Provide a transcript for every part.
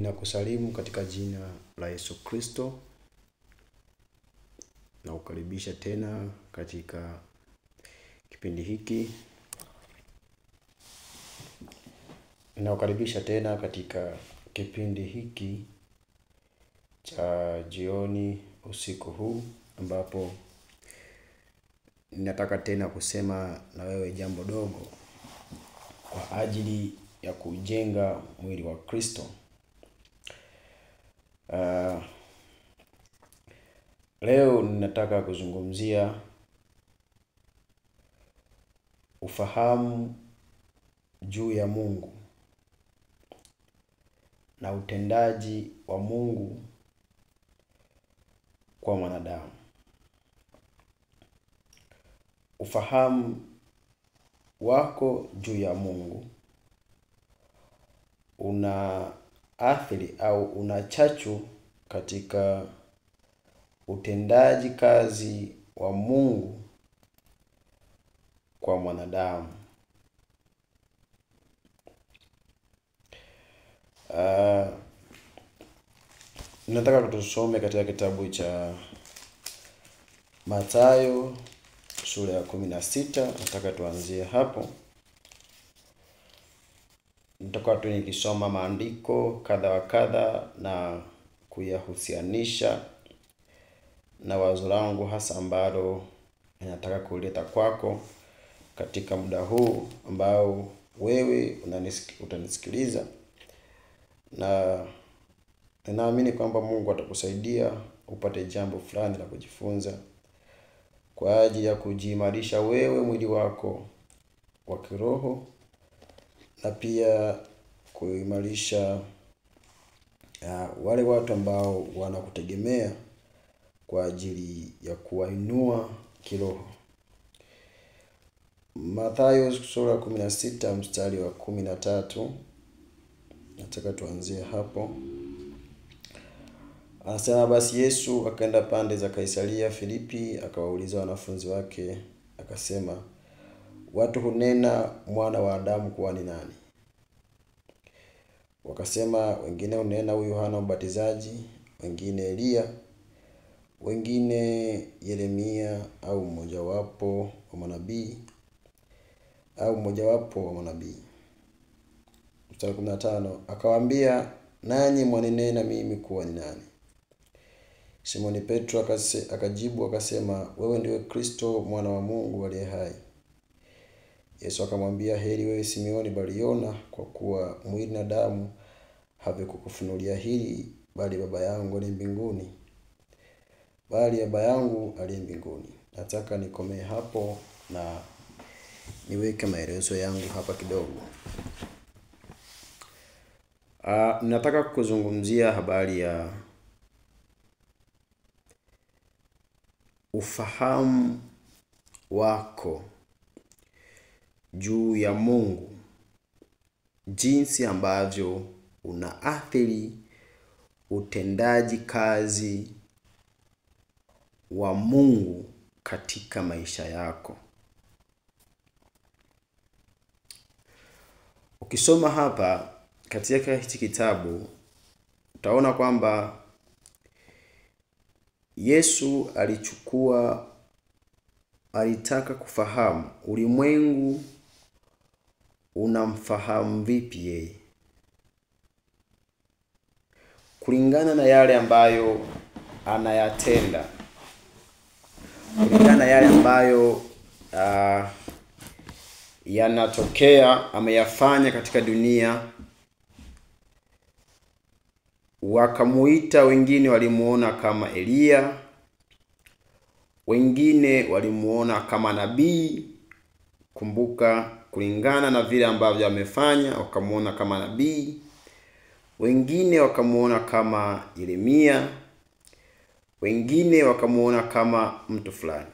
Ninakusalimu katika jina la Yesu Kristo na kukaribisha tena katika kipindi hiki. Ninakukaribisha tena katika kipindi hiki cha jioni usiku huu, ambapo ninataka tena kusema na wewe jambo dogo kwa ajili ya kujenga mwili wa Kristo. Leo ninataka kuzungumzia ufahamu juu ya Mungu na utendaji wa Mungu kwa mwanadamu. Ufahamu wako juu ya Mungu una athiri au una chachu katika utendaji kazi wa Mungu kwa mwanadamu. Nataka tusome katika kitabu cha Mathayo sura ya 16. Nataka tuanzie hapo. Nitakuwa tu nikisoma maandiko kadha wa kadha na kuyahusianisha na wazo langu hasa ambalo ninataka kuleta kwako katika muda huu ambao wewe utanisikiliza, na ninaamini kwamba Mungu atakusaidia upate jambo fulani la kujifunza kwa ajili ya kujiimarisha wewe mwili wako wa kiroho, na pia kuimarisha wale watu ambao wanakutegemea kwa ajili ya kuwainua kiroho. Mathayo sura 16 mstari wa 13. Nataka tuanzie hapo. Anasema, basi Yesu akaenda pande za Kaisaria Filipi, akawauliza wanafunzi wake akasema, watu hunena mwana wa Adamu kuwa ni nani? Wakasema, wengine hunena huyu Yohana Mbatizaji, wengine Elia, wengine Yeremia au mmojawapo wa manabii. Mstari 15, akawaambia, nanyi mwaninena mimi kuwa ni nani? Simoni Petro akajibu akasema, wewe ndiwe Kristo mwana wa Mungu aliye hai. Yesu akamwambia, heri wewe Simoni Bariona, kwa kuwa mwili na damu havikukufunulia hili, bali Baba yangu aliye mbinguni. Nataka nikomee hapo na niweke maelezo yangu hapa kidogo. Nataka kuzungumzia habari ya ufahamu wako juu ya Mungu, jinsi ambavyo unaathiri utendaji kazi wa Mungu katika maisha yako. Ukisoma hapa katika hichi kitabu utaona kwamba Yesu alitaka kufahamu ulimwengu unamfahamu vipi yeye, kulingana na yale ambayo anayatenda, kulingana na yale ambayo yanatokea ameyafanya katika dunia. Wakamuita, wengine walimuona kama Elia, wengine walimuona kama nabii. Kumbuka, kulingana na vile ambavyo amefanya wakamuona kama nabii, wengine wakamuona kama Yeremia, wengine wakamuona kama mtu fulani.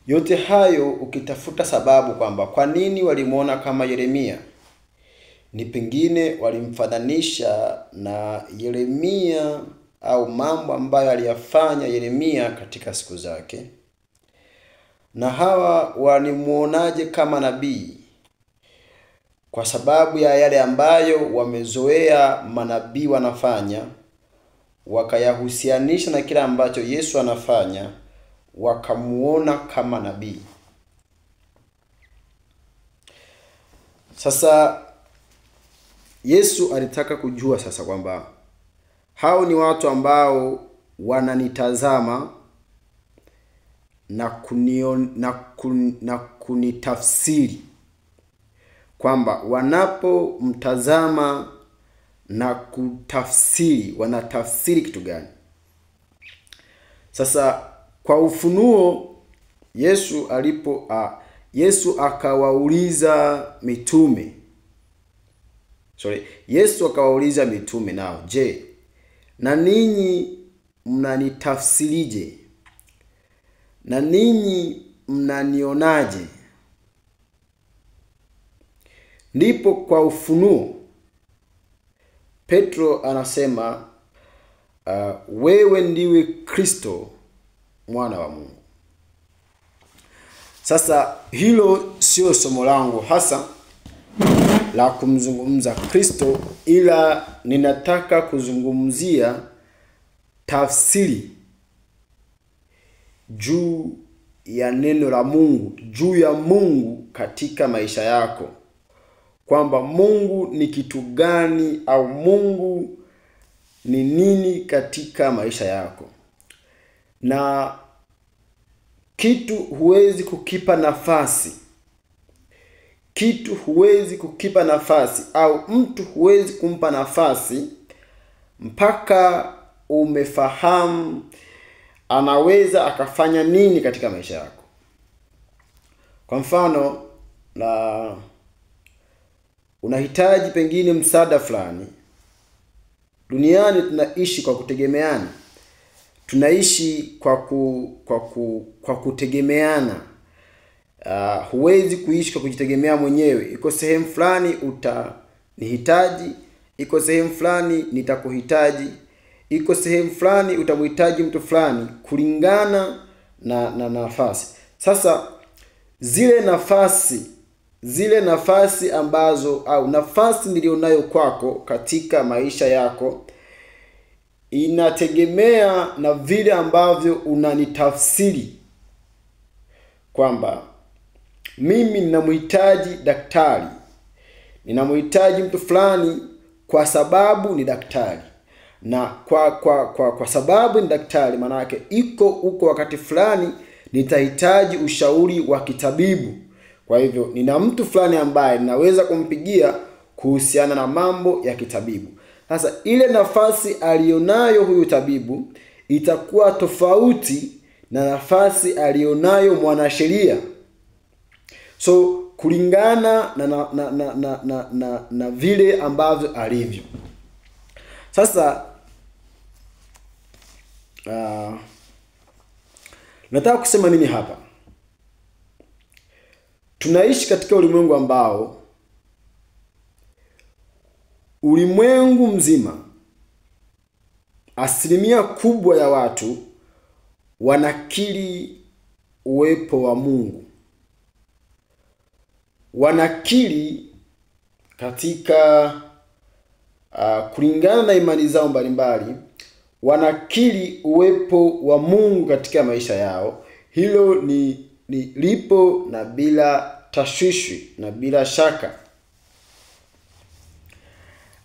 Yote hayo ukitafuta sababu kwamba kwa nini walimuona kama Yeremia, ni pengine walimfananisha na Yeremia au mambo ambayo aliyafanya Yeremia katika siku zake. Na hawa walimuonaje kama nabii? kwa sababu ya yale ambayo wamezoea manabii wanafanya, wakayahusianisha na kila ambacho Yesu anafanya, wakamuona kama nabii. Sasa Yesu alitaka kujua sasa kwamba hao ni watu ambao wananitazama na kunitafsiri, kwamba wanapomtazama na kutafsiri, wanatafsiri kitu gani? Sasa kwa ufunuo Yesu akawauliza mitume. Yesu akawauliza mitume nao, je, na ninyi mnanitafsirije? Na ninyi mnanionaje? Ndipo kwa ufunuo Petro anasema, wewe ndiwe Kristo mwana wa Mungu. Sasa hilo sio somo langu hasa la kumzungumza Kristo, ila ninataka kuzungumzia tafsiri juu ya neno la Mungu, juu ya Mungu katika maisha yako, kwamba Mungu ni kitu gani au Mungu ni nini katika maisha yako. Na kitu huwezi kukipa nafasi, au mtu huwezi kumpa nafasi mpaka umefahamu anaweza akafanya nini katika maisha yako. Kwa mfano, unahitaji pengine msaada fulani. Duniani tunaishi kwa kutegemeana. Tunaishi kwa kutegemeana. Huwezi kuishi kwa kujitegemea mwenyewe. Iko sehemu fulani utanihitaji, iko sehemu fulani nitakuhitaji, iko sehemu fulani utamhitaji mtu fulani, kulingana na nafasi. Sasa zile nafasi ambazo, au nafasi nilionayo kwako katika maisha yako, inategemea na vile ambavyo unanitafsiri, kwamba mimi ninamhitaji daktari, ninamhitaji mtu fulani kwa sababu ni daktari. Na kwa sababu ni daktari, maana yake uko wakati fulani nitahitaji ushauri wa kitabibu. Kwa hivyo nina mtu fulani ambaye ninaweza kumpigia kuhusiana na mambo ya kitabibu. Sasa ile nafasi alionayo huyu tabibu itakuwa tofauti na nafasi alionayo mwanasheria. So kulingana na vile ambavyo alivyo. Sasa nataka kusema nini hapa? Tunaishi katika ulimwengu ambao ulimwengu mzima, asilimia kubwa ya watu wanakiri uwepo wa Mungu. Wanakiri katika kulingana na imani zao mbalimbali, wanakiri uwepo wa Mungu katika maisha yao. Hilo ni lipo na bila tashwishi na bila shaka.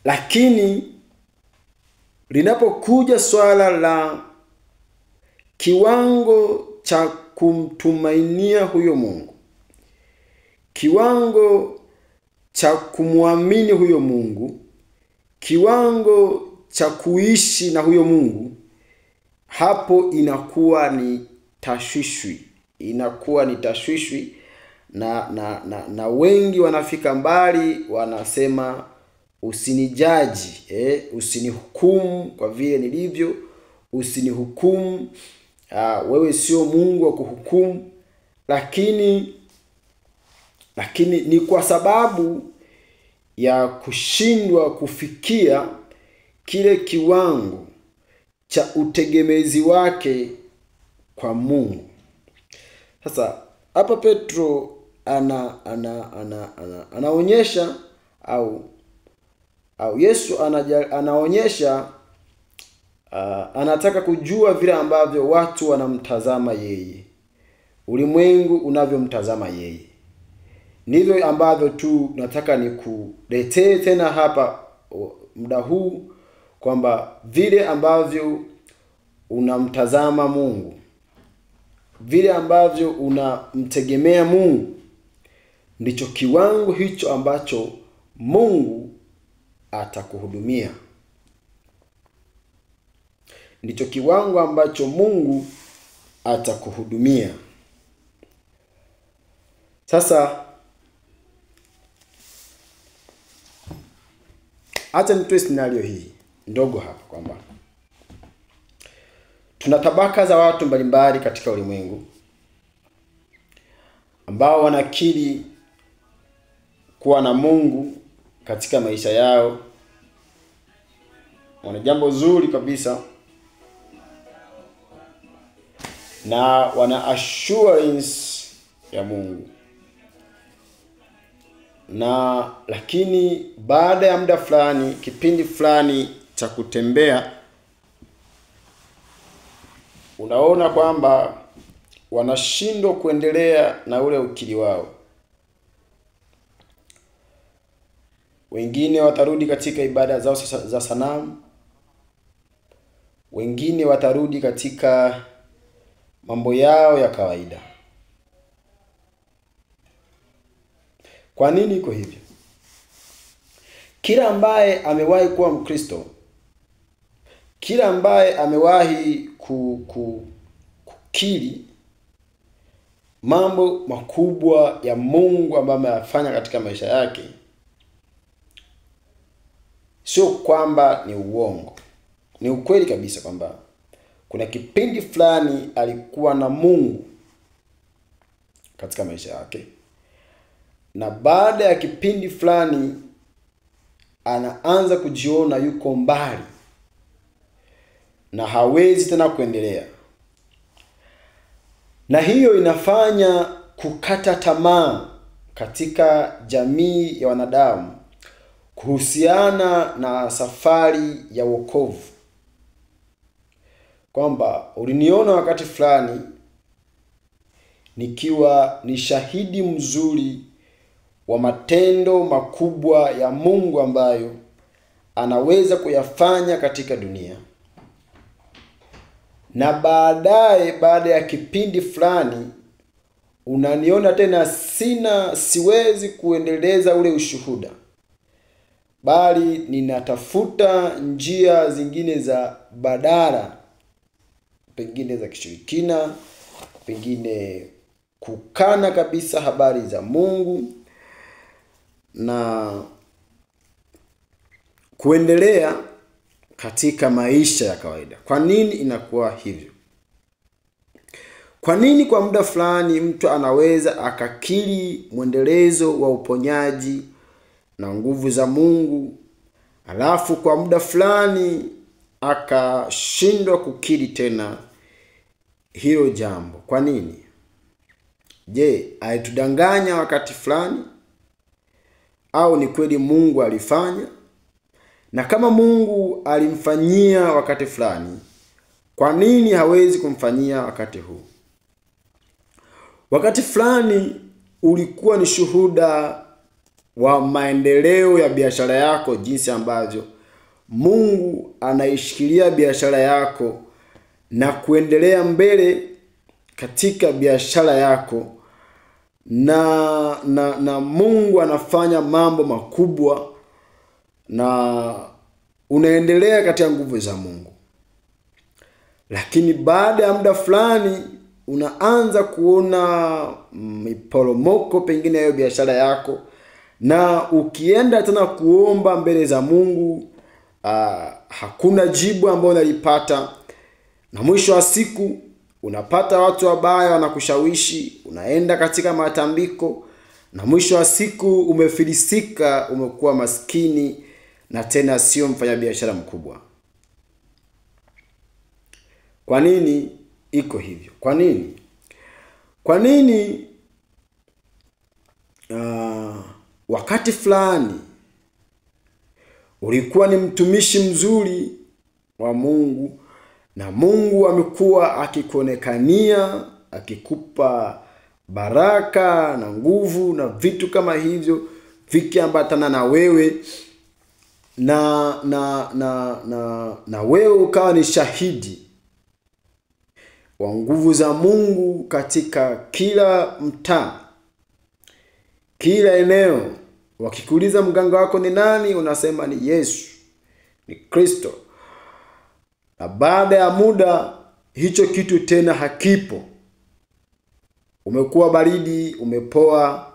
Lakini linapokuja swala la kiwango cha kumtumainia huyo Mungu, kiwango cha kumwamini huyo Mungu, kiwango cha kuishi na huyo Mungu, hapo inakuwa ni tashwishwi, na wengi wanafika mbali, wanasema usinijaji, usinihukumu kwa vile nilivyo, usinihukumu, wewe sio Mungu wa kuhukumu. Lakini ni kwa sababu ya kushindwa kufikia kile kiwango cha utegemezi wake kwa Mungu. Sasa hapa Petro anaonyesha au Yesu anaonyesha anataka kujua vile ambavyo watu wanamtazama yeye, ulimwengu unavyomtazama yeye. Ndivyo ambavyo tu nataka nikuletee tena hapa muda huu, kwamba vile ambavyo unamtazama Mungu, vile ambavyo unamtegemea Mungu, ndicho kiwango hicho ambacho Mungu atakuhudumia. Ndicho kiwango ambacho Mungu atakuhudumia. Sasa acha nitoe scenario hii ndogo hapa, kwamba tuna tabaka za watu mbalimbali katika ulimwengu ambao wanakiri kuwa na Mungu katika maisha yao. Wana jambo zuri kabisa na wana assurance ya Mungu. Lakini baada ya muda fulani, kipindi fulani cha kutembea, unaona kwamba wanashindwa kuendelea na ule ukiri wao. Wengine watarudi katika ibada zao za sanamu. Wengine watarudi katika mambo yao ya kawaida. Kwa nini iko hivyo? Kila ambaye amewahi kuwa Mkristo, kila ambaye amewahi kukiri mambo makubwa ya Mungu ambayo ameyafanya katika maisha yake, sio kwamba ni uongo. Ni ukweli kabisa kwamba kuna kipindi fulani alikuwa na Mungu katika maisha yake, na baada ya kipindi fulani anaanza kujiona yuko mbali na hawezi tena kuendelea. Na hiyo inafanya kukata tamaa katika jamii ya wanadamu kuhusiana na safari ya wokovu. Kwamba uliniona wakati fulani nikiwa ni shahidi mzuri wa matendo makubwa ya Mungu ambayo anaweza kuyafanya katika dunia. Na baada ya kipindi fulani unaniona tena siwezi kuendeleza ule ushuhuda, bali ninatafuta njia zingine za badala, pengine za kishirikina, pengine kukana kabisa habari za Mungu na kuendelea katika maisha ya kawaida. Kwa nini inakuwa hivyo? Kwa nini kwa muda fulani mtu anaweza akakiri mwendelezo wa uponyaji na nguvu za Mungu, alafu kwa muda fulani akashindwa kukiri tena hilo jambo? Kwa nini? Je, alitudanganya wakati fulani, au ni kweli Mungu alifanya? Na kama Mungu alimfanyia wakati fulani, kwa nini hawezi kumfanyia wakati huu? Wakati fulani ulikuwa ni shuhuda wa maendeleo ya biashara yako, jinsi ambavyo Mungu anaishikilia biashara yako na kuendelea mbele katika biashara yako, na Mungu anafanya mambo makubwa na unaendelea katika nguvu za Mungu. Lakini baada ya muda fulani unaanza kuona miporomoko pengine ya biashara yako, na ukienda tena kuomba mbele za Mungu hakuna jibu ambalo unalipata, na mwisho wa siku unapata watu wabaya wanakushawishi, unaenda katika matambiko, na mwisho wa siku umefilisika, umekuwa maskini na tena sio mfanyabiashara mkubwa. Kwa nini iko hivyo? Kwa nini wakati fulani ulikuwa ni mtumishi mzuri wa Mungu, na Mungu amekuwa akikuonekania, akikupa baraka na nguvu na vitu kama hivyo vikiambatana na wewe, na wewe ukawa ni shahidi wa nguvu za Mungu katika kila mtaa, kila eneo. Wakikuuliza mganga wako ni nani, unasema ni Yesu, ni Kristo. Na baada ya muda hicho kitu tena hakipo. Umekuwa baridi, umepoa,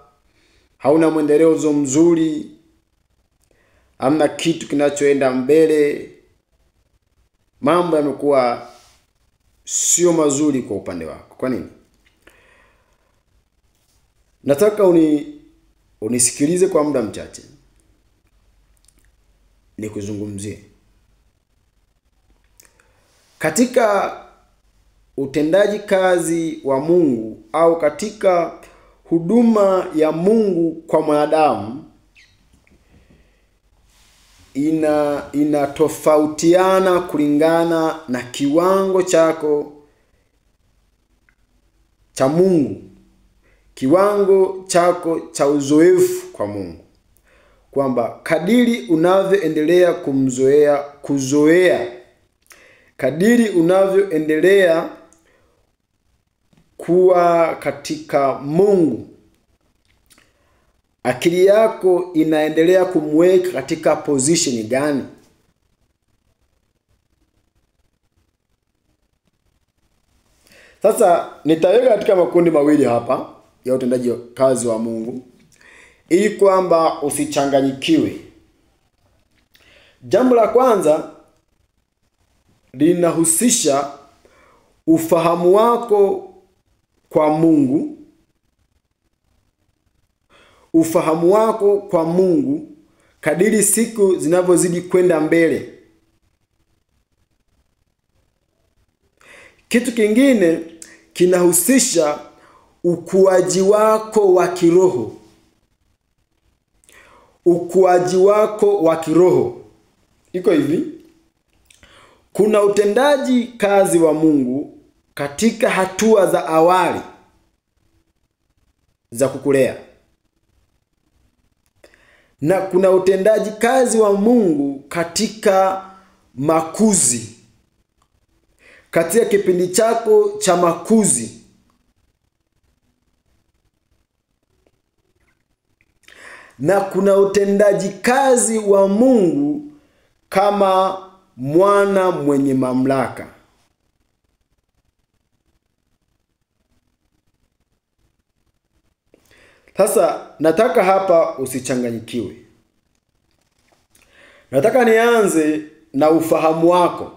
hauna mwendelezo mzuri, hamna kitu kinachoenda mbele. Mambo yamekuwa sio mazuri kwa upande wako. Kwa nini? Nataka unisikilize kwa muda mchache, nikuzungumzie. Katika utendaji kazi wa Mungu au katika huduma ya Mungu kwa mwanadamu, inatofautiana kulingana na kiwango chako cha Mungu, kiwango chako cha uzoefu kwa Mungu. Kwamba kadiri unavyoendelea kuzoea, kadiri unavyoendelea kuwa katika Mungu, akili yako inaendelea kumweka katika position gani? Sasa nitaweka katika makundi mawili hapa ya utendaji kazi wa Mungu, ili kwamba usichanganyikiwe. Jambo la kwanza linahusisha ufahamu wako kwa Mungu. Ufahamu wako kwa Mungu kadiri siku zinavyozidi kwenda mbele. Kitu kingine kinahusisha ukuaji wako wa kiroho. Ukuaji wako wa kiroho iko hivi: kuna utendaji kazi wa Mungu katika hatua za awali za kukulea, na kuna utendaji kazi wa Mungu katika makuzi, katika kipindi chako cha makuzi. Na kuna utendaji kazi wa Mungu kama mwana mwenye mamlaka. Sasa nataka hapa usichanganyikiwe. Nataka nianze na ufahamu wako.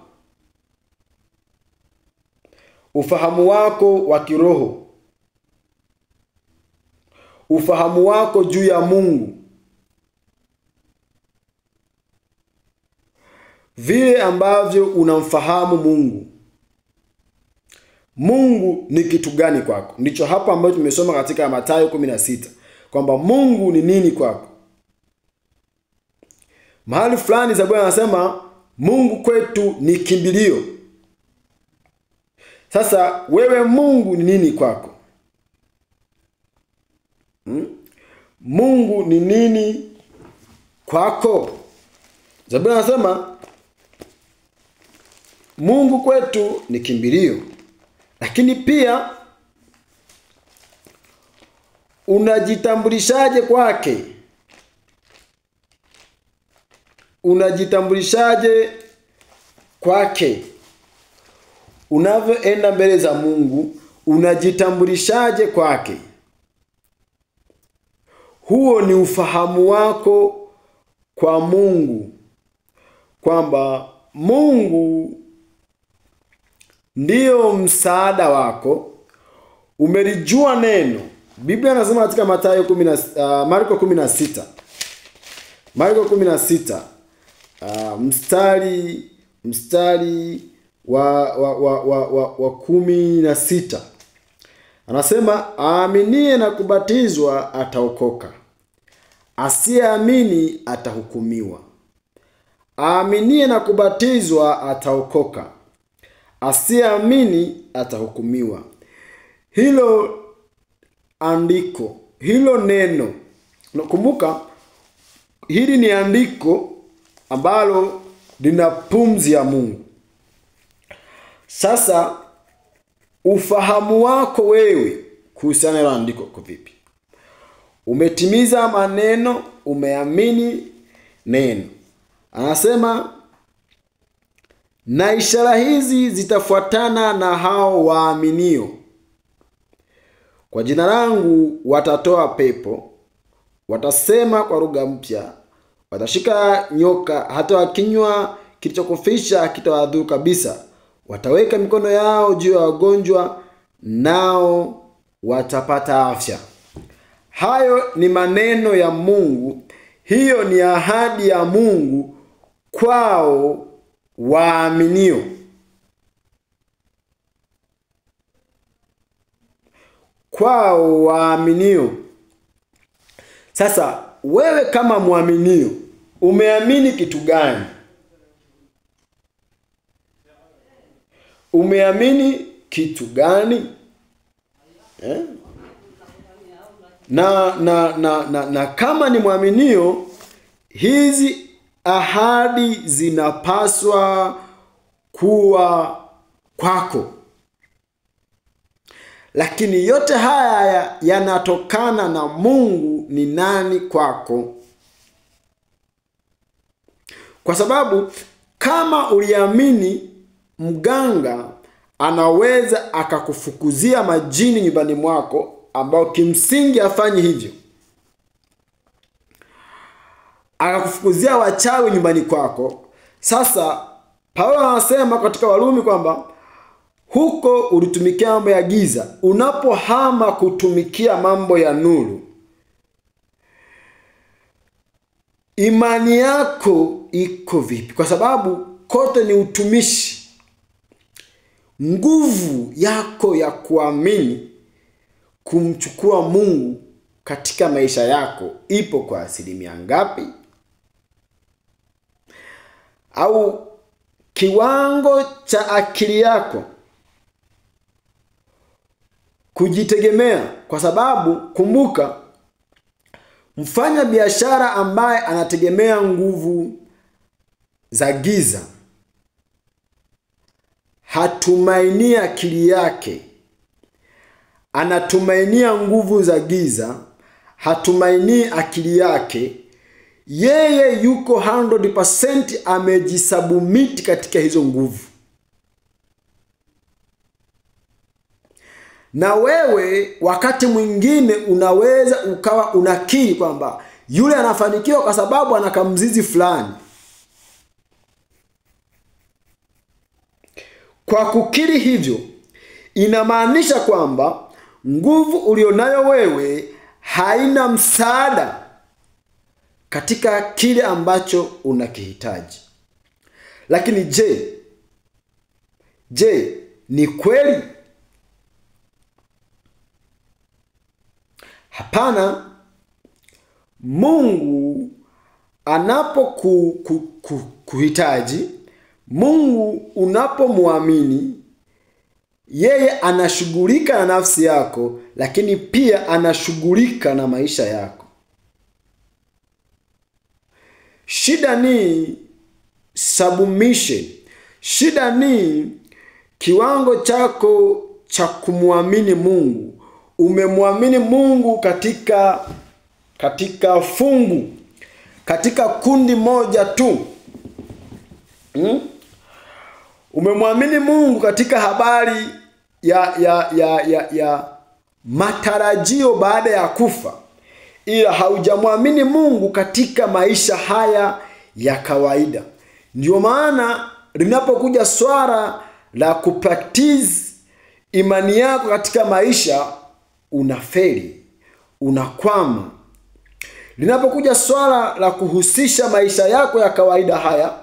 Ufahamu wako wa kiroho. Ufahamu wako juu ya Mungu. Vile ambavyo unamfahamu Mungu. Mungu ni kitu gani kwako? Ndicho hapa ambacho tumesoma katika Mathayo 16. Kwamba Mungu ni nini kwako? Mahali fulani Zaburi anasema Mungu kwetu ni kimbilio. Sasa wewe Mungu ni nini kwako? Mungu ni nini kwako? Zaburi anasema Mungu kwetu ni kimbilio. Lakini pia unajitambulishaje kwake? Unajitambulishaje kwake? Unavyoenda mbele za Mungu, unajitambulishaje kwake? Huo ni ufahamu wako kwa Mungu, kwamba Mungu ndiyo msaada wako. Umelijua neno. Biblia inasema katika Marko 16. Marko 16 mstari wa 16. Anasema aaminie na kubatizwa ataokoka, asiyeamini atahukumiwa. aaminie na kubatizwa ataokoka, asiyeamini atahukumiwa. Hilo andiko, hilo neno, nakumbuka hili ni andiko ambalo lina pumzi ya Mungu. Sasa ufahamu wako wewe kuhusiana na andiko uko vipi? Umetimiza maneno, umeamini neno. Anasema, na ishara hizi zitafuatana na hao waaminio. Kwa jina langu watatoa pepo, watasema kwa lugha mpya, watashika nyoka, hata wakinywa kilichokufisha hakitawadhuru kabisa. Wataweka mikono yao juu ya wagonjwa, nao watapata afya. Hayo ni maneno ya Mungu. Hiyo ni ahadi ya Mungu kwao waaminio. Kwao waaminio. Sasa wewe kama muaminio, umeamini kitu gani? Umeamini kitu gani? Na kama ni muaminio, hizi ahadi zinapaswa kuwa kwako. Lakini yote haya yanatokana na Mungu ni nani kwako. Kwa sababu kama uliamini mganga anaweza akakufukuzia majini nyumbani mwako, ambao kimsingi hafanyi hivyo, akakufukuzia wachawi nyumbani kwako. Sasa Paulo anasema katika Warumi kwamba huko ulitumikia mambo ya giza, unapohama kutumikia mambo ya nuru, imani yako iko vipi? Kwa sababu kote ni utumishi. Nguvu yako ya kuamini kumchukua Mungu katika maisha yako ipo kwa asilimia ngapi? Au kiwango cha akili yako kujitegemea? Kwa sababu kumbuka, mfanya biashara ambaye anategemea nguvu za giza hatumainia akili yake, anatumainia nguvu za giza, hatumaini akili yake. Yeye yuko 100% amejisubmit katika hizo nguvu. Na wewe wakati mwingine unaweza ukawa unakiri kwamba yule anafanikiwa kwa sababu anakamzizi fulani. Kwa kukiri hivyo, inamaanisha kwamba nguvu ulionayo wewe haina msaada katika kile ambacho unakihitaji. Lakini je, ni kweli? Hapana. Mungu anapokuhitaji, Mungu unapomwamini, yeye anashughulika na nafsi yako, lakini pia anashughulika na maisha yako. Shida ni submission. Shida ni kiwango chako cha kumwamini Mungu. Umemwamini Mungu katika fungu, katika kundi moja tu. Umemwamini Mungu katika habari ya matarajio baada ya kufa, ila haujamwamini Mungu katika maisha haya ya kawaida. Ndio maana linapokuja swala la kupractice imani yako katika maisha, unafeli, unakwama. Linapokuja swala la kuhusisha maisha yako ya kawaida haya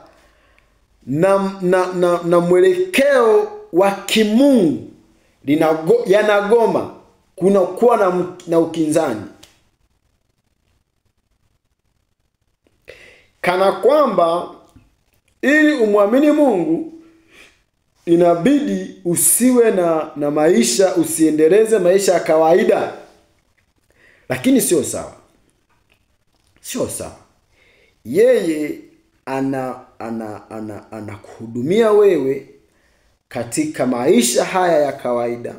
na mwelekeo wa kimungu, yanagoma, kunakuwa na ukinzani. Kana kwamba Ili umwamini Mungu inabidi usiwe na maisha, usiendeleze maisha ya kawaida. Lakini sio sawa. Sio sawa. Yeye anakuhudumia wewe katika maisha haya ya kawaida,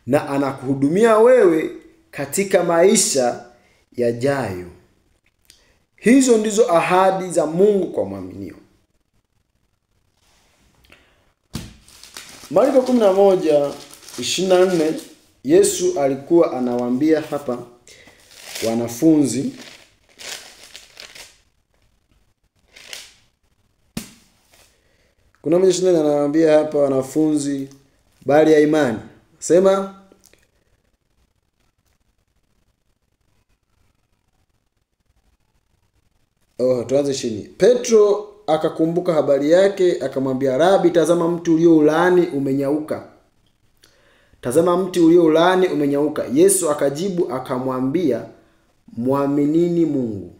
na anakuhudumia wewe katika maisha yajayo. Hizo ndizo ahadi za Mungu kwa mwaminio. Marko 11:24 Yesu alikuwa anawaambia hapa wanafunzi, kuna mmoja anawaambia hapa wanafunzi bali ya imani. Sema tuanze chini. Petro akakumbuka habari yake, akamwambia, Rabi, tazama mti ulioulaani umenyauka. Tazama mti ulioulaani umenyauka. Yesu akajibu akamwambia, mwaminini Mungu.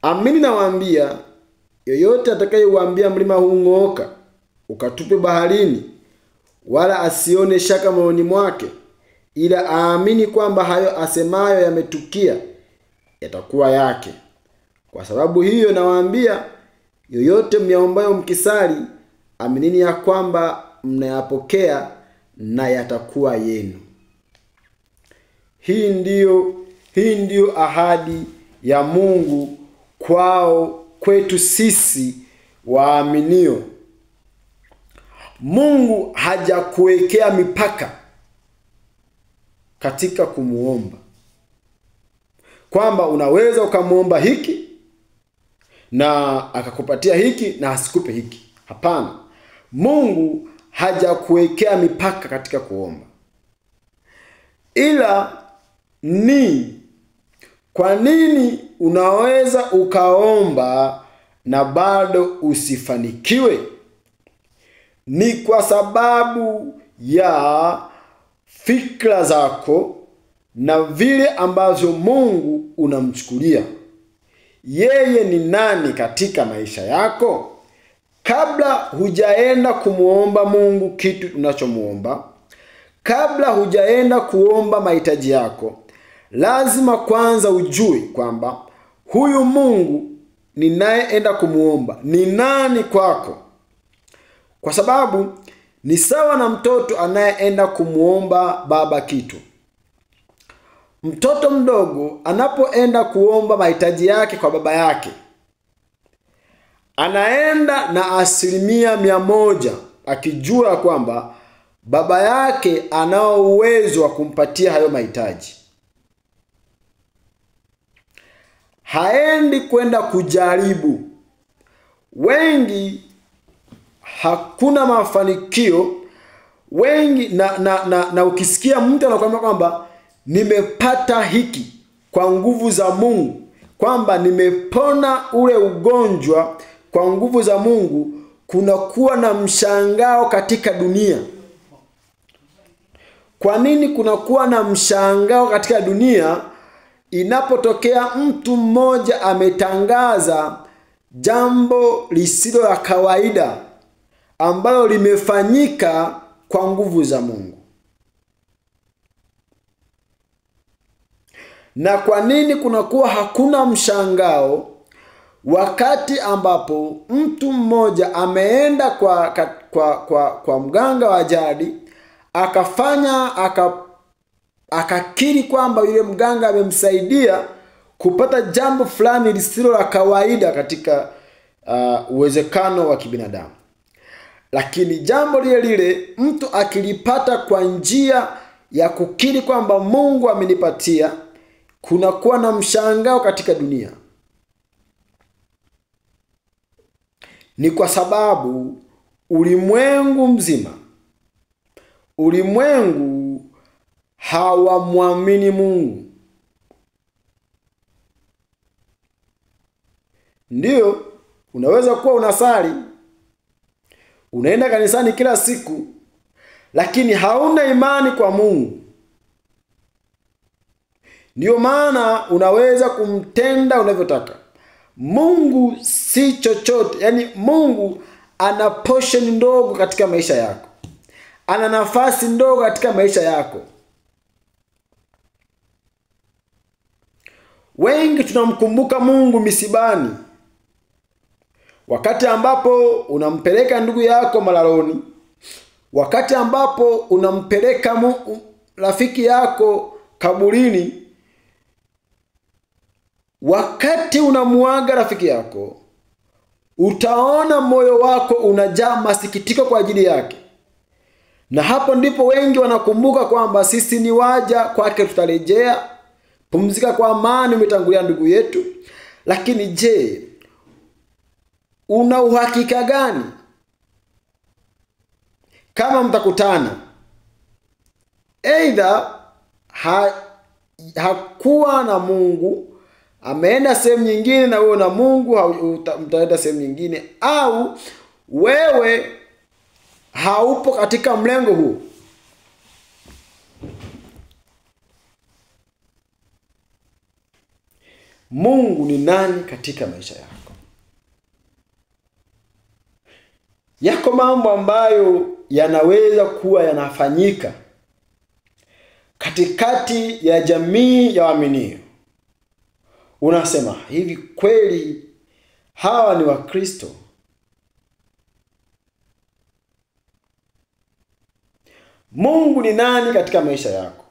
Amini nawaambia, yoyote atakayeuambia mlima huu ng'ooka, ukatupe baharini, wala asione shaka moyoni mwake, ila aamini kwamba hayo asemayo yametukia, yatakuwa yake. Kwa sababu hiyo nawaambia, yoyote myaombayo mkisali, aminini ya kwamba mnayapokea, na yatakuwa yenu. Hii ndiyo ahadi ya Mungu kwetu sisi waaminio. Mungu hajakuwekea mipaka katika kumuomba, kwamba unaweza ukamuomba hiki na akakupatia hiki na asikupe hiki. Hapana. Mungu hajakuwekea mipaka katika kuomba. Ila ni kwa nini unaweza ukaomba na bado usifanikiwe? Ni kwa sababu ya fikra zako na vile ambavyo Mungu unamchukulia. Yeye ni nani katika maisha yako? Kabla hujaenda kumuomba Mungu kitu unachomuomba, kabla hujaenda kuomba mahitaji yako, lazima kwanza ujue kwamba huyu Mungu ninayeenda kumuomba ni nani kwako. Kwa sababu ni sawa na mtoto anayeenda kumuomba baba kitu. Mtoto mdogo anapoenda kuomba mahitaji yake kwa baba yake, anaenda na 100% akijua kwamba baba yake anao uwezo wa kumpatia hayo mahitaji. Haendi kwenda kujaribu. Wengi hakuna mafanikio. Wengi na ukisikia mtu anakuambia kwamba nimepata hiki kwa nguvu za Mungu, kwamba nimepona ule ugonjwa kwa nguvu za Mungu, kunakuwa na mshangao katika dunia. Kwa nini kunakuwa na mshangao katika dunia? Inapotokea mtu mmoja ametangaza jambo lisilo la kawaida ambalo limefanyika kwa nguvu za Mungu. Na kwa nini kunakuwa hakuna mshangao wakati ambapo mtu mmoja ameenda kwa mganga wa jadi, akakiri kwamba yule mganga amemsaidia kupata jambo fulani lisilo la kawaida katika uwezekano wa kibinadamu. Lakini jambo lile mtu akilipata kwa njia ya kukiri kwamba Mungu amenipatia, kunakuwa na mshangao katika dunia. Ni kwa sababu ulimwengu mzima, ulimwengu hawamwamini Mungu. Ndiyo, unaweza kuwa unasali, unaenda kanisani kila siku, lakini hauna imani kwa Mungu. Ndiyo maana unaweza kumtenda unavyotaka. Mungu si chochote. Yaani Mungu ana portion ndogo katika maisha yako. Ana nafasi ndogo katika maisha yako. Wengi tunamkumbuka Mungu misibani. Wakati ambapo unampeleka ndugu yako malaloni, wakati ambapo unampeleka rafiki yako kaburini, wakati unamuaga rafiki yako, utaona moyo wako unajaa masikitiko kwa ajili yake. Na hapo ndipo wengi wanakumbuka kwamba sisi ni waja, kwake tutarejea. Pumzika kwa amani, umetangulia ndugu yetu. Lakini je, una uhakika gani kama mtakutana? Either hakuwa na Mungu, ameenda sehemu nyingine na wewe na Mungu mtaenda sehemu nyingine, au wewe haupo katika mlengo huu. Mungu ni nani katika maisha yako? Yako mambo ambayo yanaweza kuwa yanafanyika katikati ya jamii ya waaminio. Unasema, hivi kweli hawa ni Wakristo? Mungu ni nani katika maisha yako?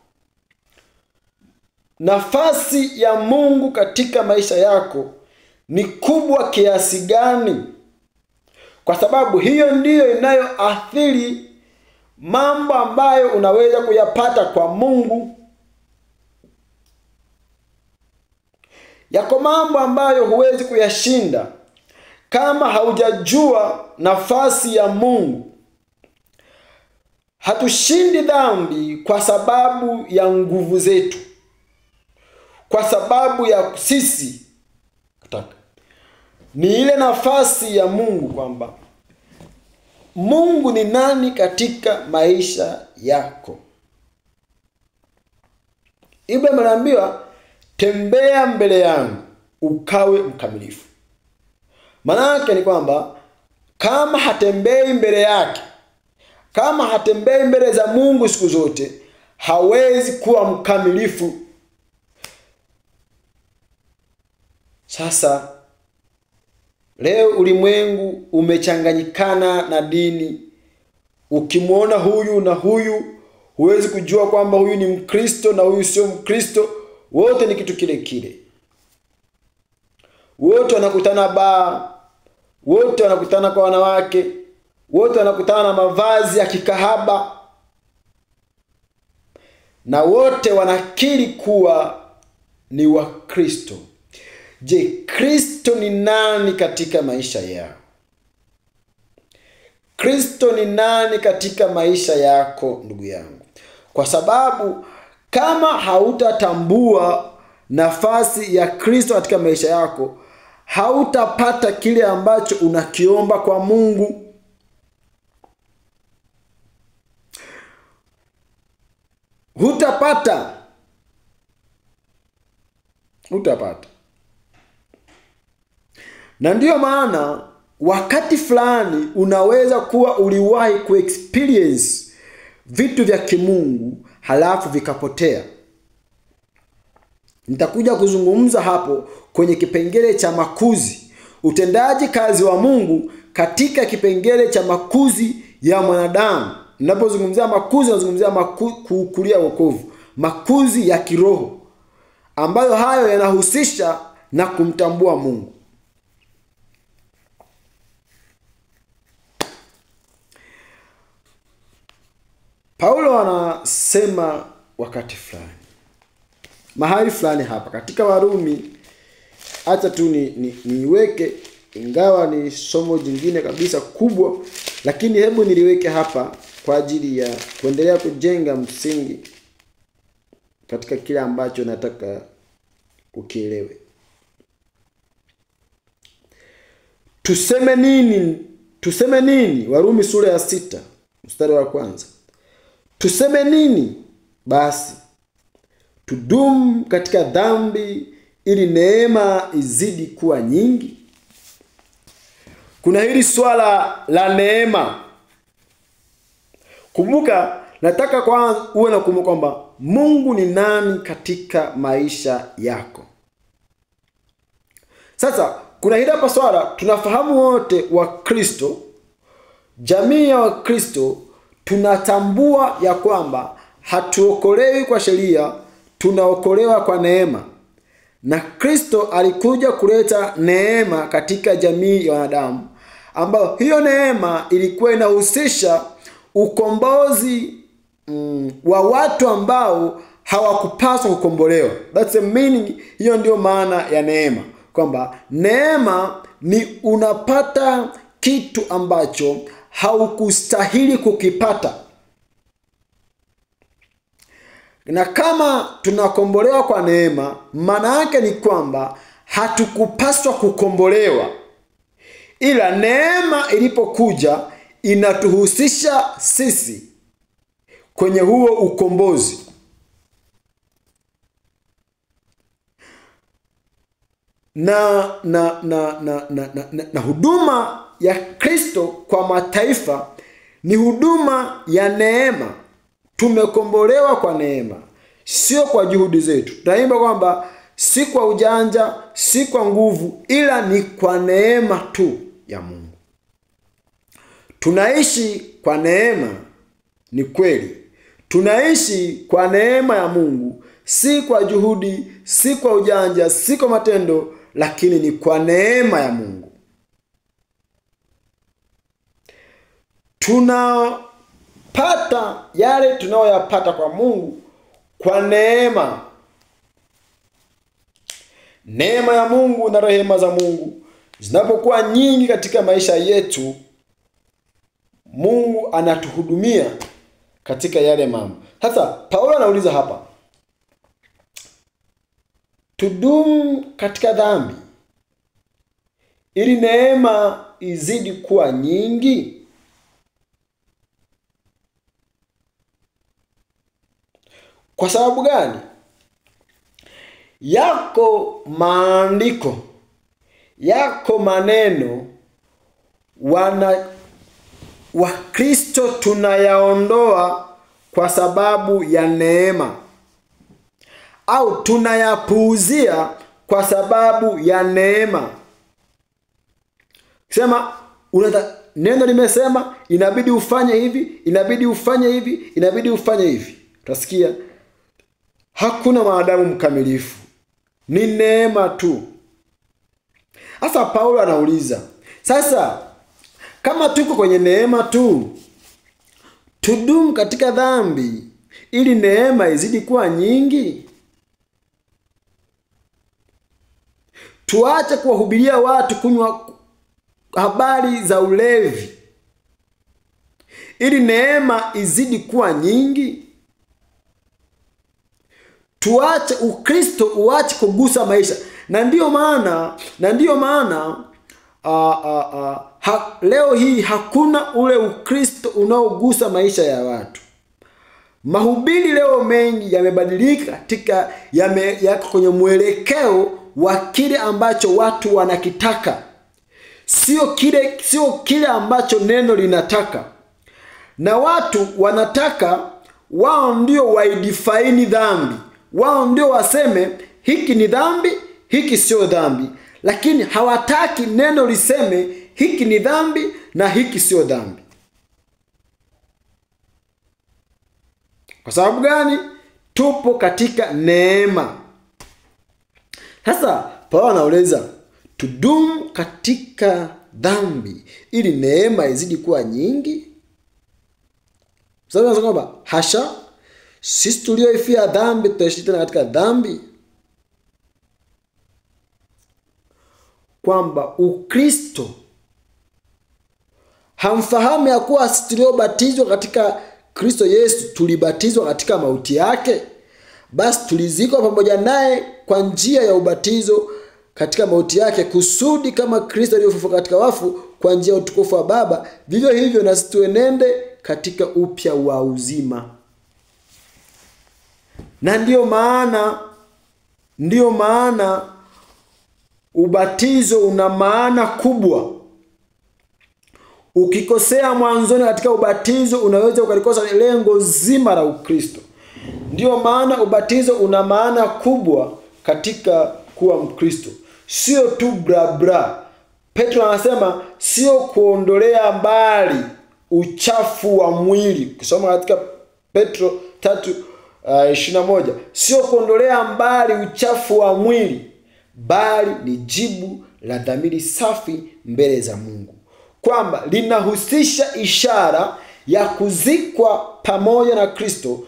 Nafasi ya Mungu katika maisha yako ni kubwa kiasi gani? Kwa sababu hiyo ndiyo inayoathiri mambo ambayo unaweza kuyapata kwa Mungu. Yako mambo ambayo huwezi kuyashinda kama haujajua nafasi ya Mungu. Hatushindi dhambi kwa sababu ya nguvu zetu, kwa sababu ya sisi kutaka. Ni ile nafasi ya Mungu, kwamba Mungu ni nani katika maisha yako. Ibrahim aliambiwa, tembea mbele yangu ukawe mkamilifu. Maana yake ni kwamba kama hatembei mbele yake, kama hatembei mbele za Mungu siku zote, hawezi kuwa mkamilifu. Sasa leo ulimwengu umechanganyikana na dini. Ukimwona huyu na huyu, huwezi kujua kwamba huyu ni Mkristo na huyu sio Mkristo. Wote ni kitu kile kile. Wote wanakutana baa, wote wanakutana kwa wanawake, wote wanakutana na mavazi ya kikahaba, na wote wanakiri kuwa ni Wakristo. Je, Kristo ni nani katika maisha yao? Kristo ni nani katika maisha yako, ndugu yangu? Kwa sababu kama hautatambua nafasi ya Kristo katika maisha yako, hautapata kile ambacho unakiomba kwa Mungu. Hutapata. Na ndiyo maana wakati fulani unaweza kuwa uliwahi kuexperience vitu vya kimungu halafu vikapotea. Nitakuja kuzungumza hapo kwenye kipengele cha makuzi, utendaji kazi wa Mungu katika kipengele cha makuzi ya mwanadamu. Ninapozungumzia makuzi, nazungumzia kukulia wokovu, makuzi ya kiroho, ambayo hayo yanahusisha na kumtambua Mungu. Paulo anasema wakati fulani, mahali fulani hapa katika Warumi. Acha tu niweke, ingawa ni somo jingine kabisa kubwa, lakini hebu niliweke hapa kwa ajili ya kuendelea kujenga msingi katika kile ambacho nataka ukielewe. Tuseme nini? Warumi sura ya 6 mstari wa 1. Tuseme nini basi? Tudumu katika dhambi ili neema izidi kuwa nyingi? Kuna hili swala la neema. Kumbuka, nataka kwanza uwe na kumbuka kwamba Mungu ni nani katika maisha yako. Sasa kuna hili hapa swala, tunafahamu wote wa Kristo, jamii ya Wakristo tunatambua ya kwamba hatuokolewi kwa sheria, tunaokolewa kwa neema. Na Kristo alikuja kuleta neema katika jamii ya wanadamu, ambayo hiyo neema ilikuwa inahusisha ukombozi wa watu ambao hawakupaswa kukombolewa. That's the meaning. Hiyo ndio maana ya neema, kwamba neema ni unapata kitu ambacho haukustahili kukipata. Na kama tunakombolewa kwa neema, maana yake ni kwamba hatukupaswa kukombolewa, ila neema ilipokuja inatuhusisha sisi kwenye huo ukombozi. Na huduma ya Kristo kwa mataifa ni huduma ya neema. Tumekombolewa kwa neema, sio kwa juhudi zetu. Tunaimba kwamba si kwa ujanja, si kwa nguvu, ila ni kwa neema tu ya Mungu. Tunaishi kwa neema, ni kweli. Tunaishi kwa neema ya Mungu, si kwa juhudi, si kwa ujanja, si kwa matendo, lakini ni kwa neema ya Mungu. Tunapata yale tunayoyapata kwa Mungu kwa neema. Neema ya Mungu na rehema za Mungu zinapokuwa nyingi katika maisha yetu, Mungu anatuhudumia katika yale mambo. Sasa Paulo anauliza hapa, tudumu katika dhambi ili neema izidi kuwa nyingi? Kwa sababu gani? Yako maandiko, yako maneno Wakristo tunayaondoa kwa sababu ya neema, au tunayapuuzia kwa sababu ya neema. Sema neno limesema inabidi ufanye hivi, inabidi ufanye hivi, inabidi ufanye hivi. Utasikia hakuna maadamu mkamilifu, ni neema tu. Sasa Paulo anauliza, sasa kama tuko kwenye neema tu, tudumu katika dhambi ili neema izidi kuwa nyingi? Tuache kuwahubiria watu kunywa habari za ulevi ili neema izidi kuwa nyingi? Tuache Ukristo uache kugusa maisha. Na ndiyo maana leo hii hakuna ule Ukristo unaogusa maisha ya watu. Mahubiri leo mengi yamebadilika yako kwenye mwelekeo wa kile ambacho watu wanakitaka, sio kile ambacho neno linataka. Na watu wanataka wao ndio waidefine dhambi, wao ndio waseme hiki ni dhambi, hiki sio dhambi, lakini hawataki neno liseme hiki ni dhambi na hiki sio dhambi. Kwa sababu gani? Tupo katika neema. Sasa Paulo anauliza, tudumu katika dhambi ili neema izidi kuwa nyingi? Sasa anasema kwamba hasha, sisi tulioifia dhambi tutaishi tena katika dhambi? Kwamba Ukristo hamfahamu ya kuwa sisi tuliobatizwa katika Kristo Yesu tulibatizwa katika mauti yake, basi tulizikwa pamoja naye kwa njia ya ubatizo katika mauti yake, kusudi kama Kristo alivyofufuka katika wafu kwa njia ya utukufu wa Baba, vivyo hivyo na sisi tuenende katika upya wa uzima. Na ndiyo maana ubatizo una maana kubwa. Ukikosea mwanzoni katika ubatizo, unaweza ukalikosa lengo zima la Ukristo. Ndiyo maana ubatizo una maana kubwa katika kuwa Mkristo. Sio tu bla bla. Petro anasema sio kuondolea mbali uchafu wa mwili. Kusoma katika Petro 3:21, sio kuondolea mbali uchafu wa mwili, bali ni jibu la dhamiri safi mbele za Mungu, kwamba linahusisha ishara ya kuzikwa pamoja na Kristo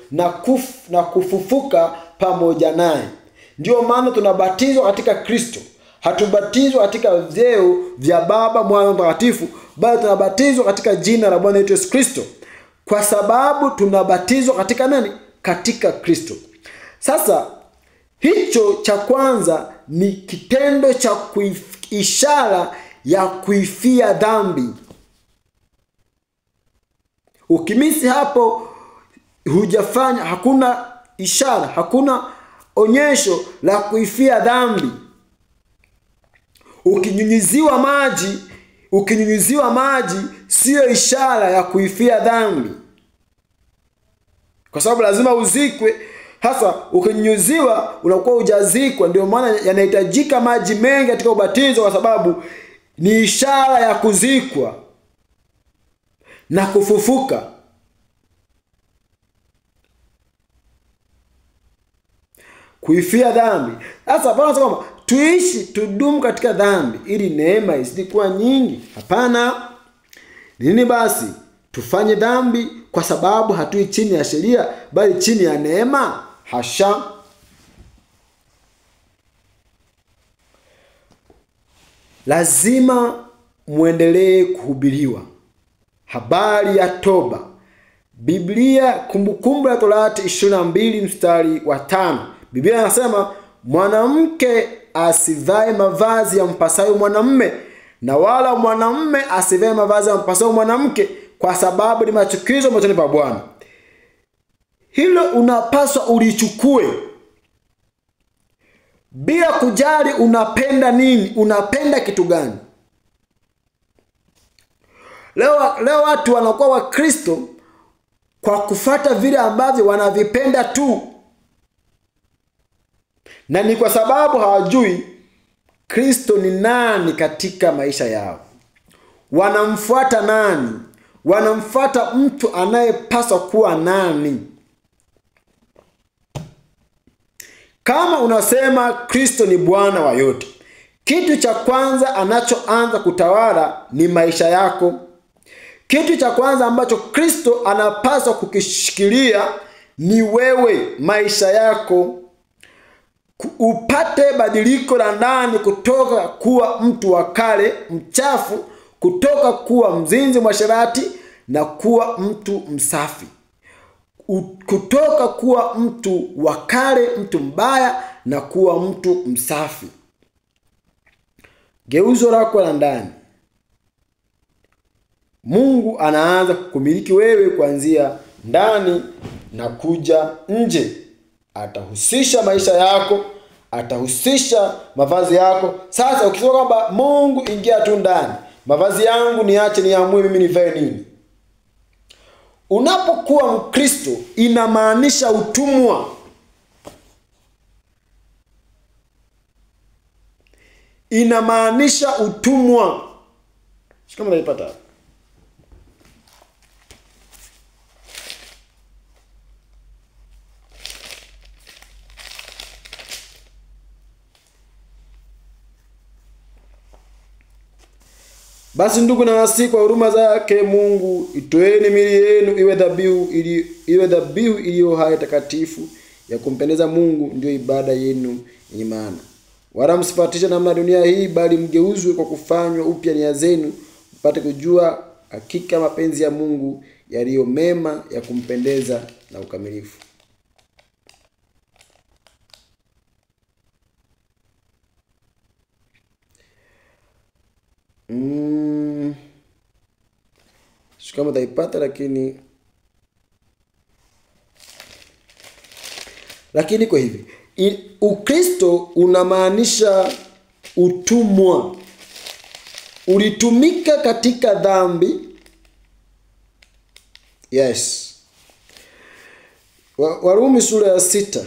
na kufufuka pamoja naye. Ndio maana tunabatizwa katika Kristo. Hatubatizwa katika vyeo vya Baba, Mwana na Mtakatifu, bali tunabatizwa katika jina la Bwana wetu Yesu Kristo, kwa sababu tunabatizwa katika nani? Katika Kristo. Sasa hicho cha kwanza ni kitendo cha ishara ya kuifia dhambi. Ukimisi hapo, hujafanya, hakuna ishara, hakuna onyesho la kuifia dhambi. Ukinyunyiziwa maji sio ishara ya kuifia dhambi, kwa sababu lazima uzikwe. Hasa ukinyunyiziwa unakuwa hujazikwa. Ndio maana yanahitajika maji mengi katika ubatizo, kwa sababu ni ishara ya kuzikwa na kufufuka. Kuifia dhambi. Sasa Paulo anasema tudumu katika dhambi ili neema izidi kuwa nyingi? Hapana. Nini basi? Tufanye dhambi kwa sababu hatui chini ya sheria, bali chini ya neema? Hasha. Lazima muendelee kuhubiriwa habari ya toba. Biblia, Kumbukumbu la Torati 22:5. Biblia inasema mwanamke asivae mavazi ya mpasayo mwanamume, na wala mwanamume asivae mavazi ya mpasayo mwanamke, kwa sababu ni machukizo machoni pa Bwana. Hilo unapaswa ulichukue bila kujali unapenda nini, unapenda kitu gani. Leo watu wanakuwa Wakristo kwa kufuata vile ambavyo wanavipenda tu, na ni kwa sababu hawajui Kristo ni nani katika maisha yao. Wanamfuata nani? Wanamfuata mtu anayepaswa kuwa nani? Kama unasema Kristo ni Bwana wa yote, kitu cha kwanza anachoanza kutawala ni maisha yako. Kitu cha kwanza ambacho Kristo anapaswa kukishikilia ni wewe, maisha yako. Upate badiliko la ndani, kutoka kuwa mtu wa kale mchafu, kutoka kuwa mzinzi mwasherati na kuwa mtu msafi. Kutoka kuwa mtu wa kale, mtu mbaya, na kuwa mtu msafi. Geuzo lako la ndani. Mungu anaanza kukumiliki wewe kuanzia ndani na kuja nje. Atahusisha maisha yako, atahusisha mavazi yako. Sasa ukisema kwamba Mungu ingia tu ndani, mavazi yangu niache niamue mimi nivae nini. Unapokuwa Mkristo inamaanisha utumwa. Inamaanisha utumwa. Kama unaipata. Basi ndugu, na wasihi kwa huruma zake Mungu, itoeni miili yenu iwe dhabihu iliyo hai, takatifu, ya kumpendeza Mungu, ndio ibada yenu yenye maana. Wala msifuatishe namna dunia hii, bali mgeuzwe kwa kufanywa upya nia zenu, mpate kujua hakika mapenzi ya Mungu yaliyo mema, ya kumpendeza na ukamilifu. Kama utaipata, lakini kwa hivi, Ukristo unamaanisha utumwa. Ulitumika katika dhambi. Yes. Warumi sura ya 6.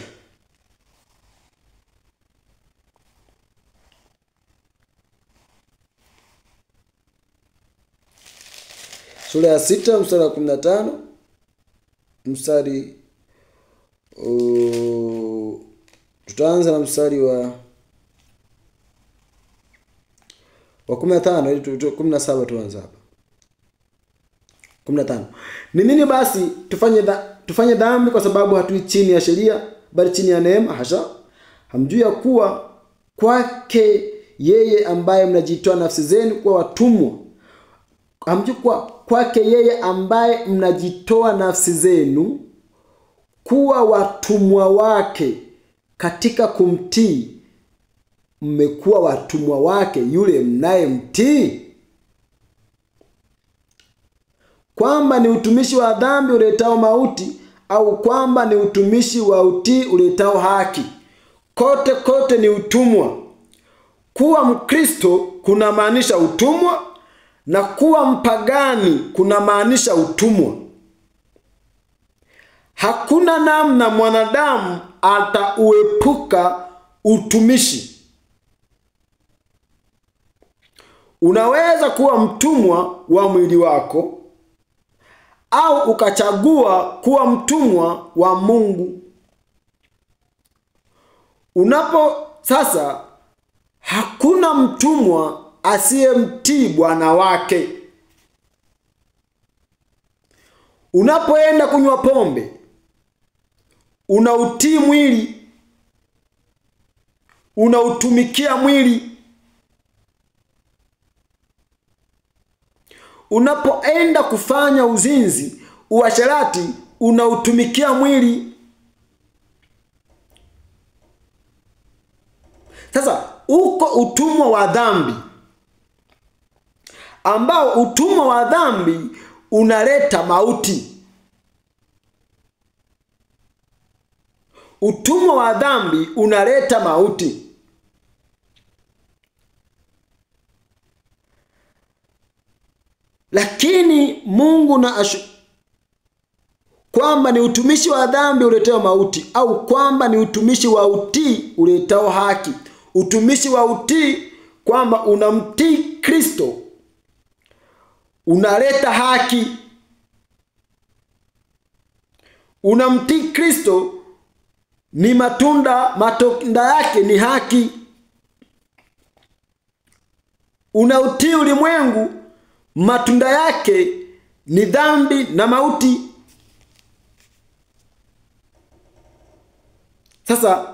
Sura ya 6 mstari wa 15. Tutaanza na mstari wa 15 ili 17 tuanze hapa. 15. Ni nini basi tufanye dhambi kwa sababu hatui chini ya sheria bali chini ya neema? Hasha! Hamjui ya kuwa kwake yeye ambaye mnajitoa nafsi zenu kuwa watumwa, hamjui kuwa kwake yeye ambaye mnajitoa nafsi zenu kuwa watumwa wake katika kumtii, mmekuwa watumwa wake yule mnayemtii? Kwamba ni utumishi wa dhambi uletao mauti, au kwamba ni utumishi wa utii uletao haki? Kote kote ni utumwa. Kuwa Mkristo kuna maanisha utumwa, na kuwa mpagani kuna maanisha utumwa. Hakuna namna mwanadamu atauepuka utumishi. Unaweza kuwa mtumwa wa mwili wako, au ukachagua kuwa mtumwa wa Mungu. Sasa hakuna mtumwa asiyemtii bwana wake. Unapoenda kunywa pombe, unautii mwili, unautumikia mwili. Unapoenda kufanya uzinzi, uasherati, unautumikia mwili. Sasa uko utumwa wa dhambi, ambao utumwa wa dhambi unaleta mauti. Utumwa wa dhambi unaleta mauti. Lakini Mungu kwamba ni utumishi wa dhambi uletao mauti, au kwamba ni utumishi wa utii uletao haki. Utumishi wa utii, kwamba unamtii Kristo, unaleta haki. Unamtii Kristo, ni matunda yake ni haki. Unautii ulimwengu, matunda yake ni dhambi na mauti. Sasa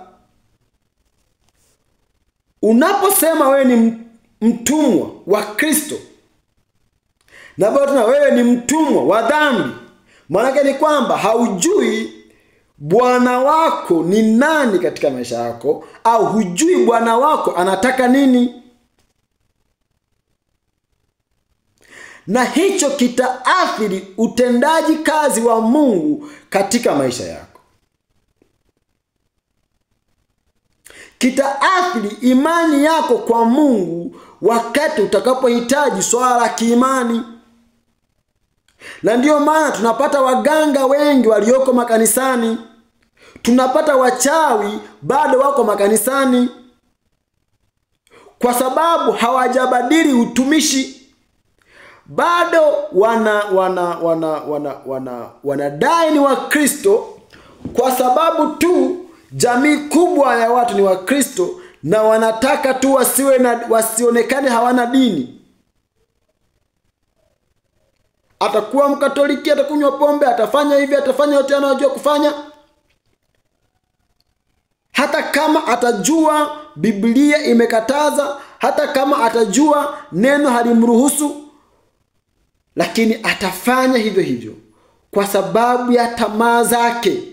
unaposema wewe ni mtumwa wa Kristo, na bado wewe ni mtumwa wa dhambi, maana yake ni kwamba haujui bwana wako ni nani katika maisha yako, au hujui bwana wako anataka nini. Na hicho kitaathiri utendaji kazi wa Mungu katika maisha yako. Kitaathiri imani yako kwa Mungu wakati utakapohitaji swala la kiimani. Na ndiyo maana tunapata waganga wengi walioko makanisani. Tunapata wachawi bado wako makanisani, kwa sababu hawajabadili utumishi. Bado wanadai ni wa Kristo, kwa sababu tu jamii kubwa ya watu ni wa Kristo, na wanataka tu wasionekane hawana dini. Atakuwa Mkatoliki, atakunywa pombe, atafanya hivi, atafanya yote anayojua kufanya, hata kama atajua Biblia imekataza, hata kama atajua neno halimruhusu, lakini atafanya hivyo hivyo kwa sababu ya tamaa zake.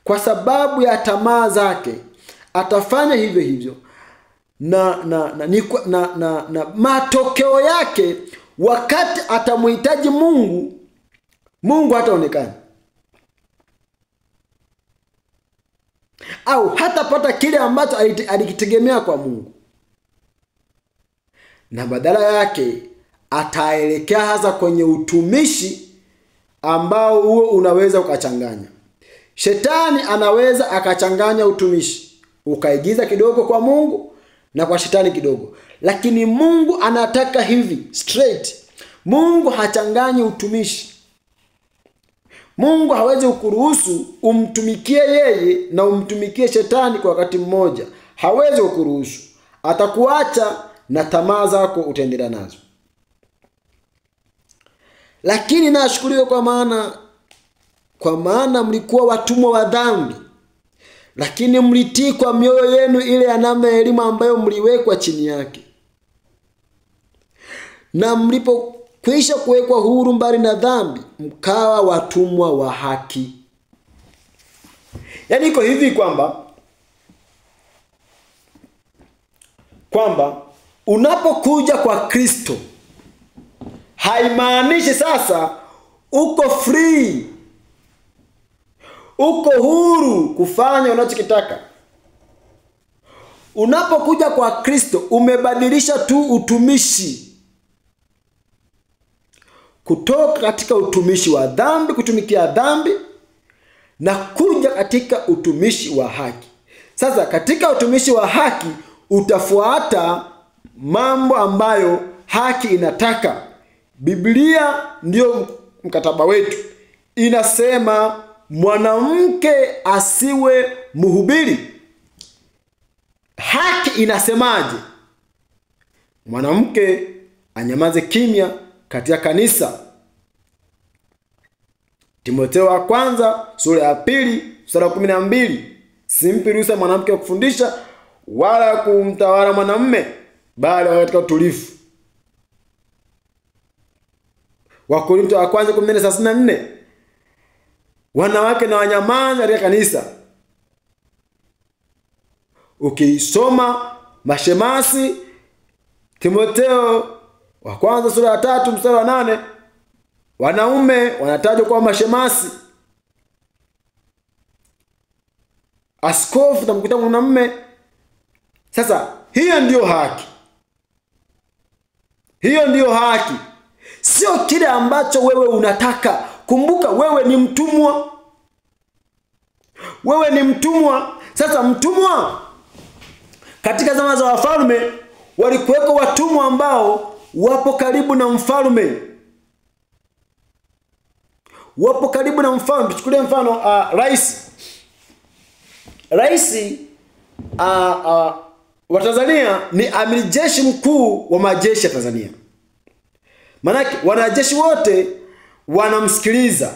Kwa sababu ya tamaa zake atafanya hivyo hivyo, na matokeo yake, wakati atamhitaji Mungu hataonekana. au hatapata kile ambacho alikitegemea kwa Mungu, na badala yake ataelekea hasa kwenye utumishi ambao huo unaweza ukachanganya. Shetani anaweza akachanganya utumishi, ukaigiza kidogo kwa Mungu na kwa shetani kidogo, lakini Mungu anataka hivi straight. Mungu hachanganyi utumishi. Mungu hawezi kukuruhusu umtumikie yeye na umtumikie shetani kwa wakati mmoja. Hawezi kukuruhusu. Atakuacha na tamaa zako utaendelea nazo. Lakini nashukuriwe kwa maana mlikuwa watumwa wa dhambi, lakini mlitii kwa mioyo yenu ile ya namna ya elimu ambayo mliwekwa chini yake. Na mlipokwisha kuwekwa huru mbali na dhambi, mkawa watumwa wa haki. Yaani iko hivi kwamba unapokuja kwa Kristo haimaanishi sasa uko free, uko huru kufanya unachokitaka. Unapokuja kwa Kristo umebadilisha tu utumishi, kutoka katika utumishi wa dhambi, kutumikia dhambi, na kuja katika utumishi wa haki. Sasa katika utumishi wa haki utafuata mambo ambayo haki inataka. Biblia ndio mkataba wetu. Inasema mwanamke asiwe mhubiri. Haki inasemaje? Mwanamke anyamaze kimya katika kanisa. Timotheo wa kwanza sura ya 2 mstari wa 12. Simpi ruhusa mwanamke kufundisha wala kumtawala mwanamume, bali katika utulivu. Wakorintho wa kwanza 14:34. Wanawake na wanyamaza katika kanisa. Ukisoma mashemasi, Timotheo wa kwanza sura ya 3 mstari wa 8, wanaume wanatajwa kwa mashemasi. Askofu tamkuta mwanamume. Sasa hiyo ndio haki. Hiyo ndio haki. Sio kile ambacho wewe unataka. Kumbuka wewe ni mtumwa. Wewe ni mtumwa. Sasa mtumwa, katika zama za wafalme walikuweko watumwa ambao wapo karibu na mfalme. Wapo karibu na mfalme. Tuchukulie mfano rais wa Tanzania ni amiri jeshi mkuu wa majeshi ya Tanzania. Manake wanajeshi wote wanamsikiliza.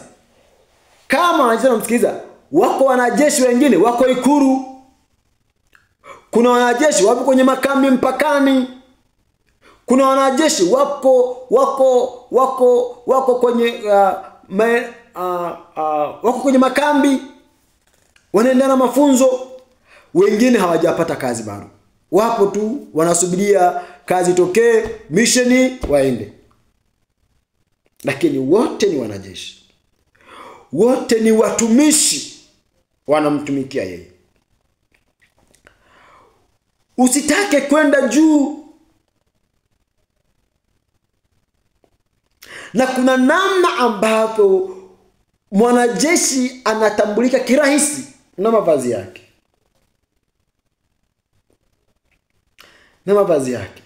Kama wanajeshi wanamsikiliza, wako wanajeshi wengine wako Ikulu. Kuna wanajeshi wapo kwenye makambi mpakani. Kuna wanajeshi wako kwenye wako kwenye makambi, wanaendelea na mafunzo. Wengine hawajapata kazi bado. Wapo tu wanasubiria kazi itokee, misheni waende. Lakini wote ni wanajeshi. Wote ni watumishi, wanamtumikia yeye. Usitake kwenda juu. Na kuna namna ambapo mwanajeshi anatambulika kirahisi na mavazi yake. Na mavazi yake.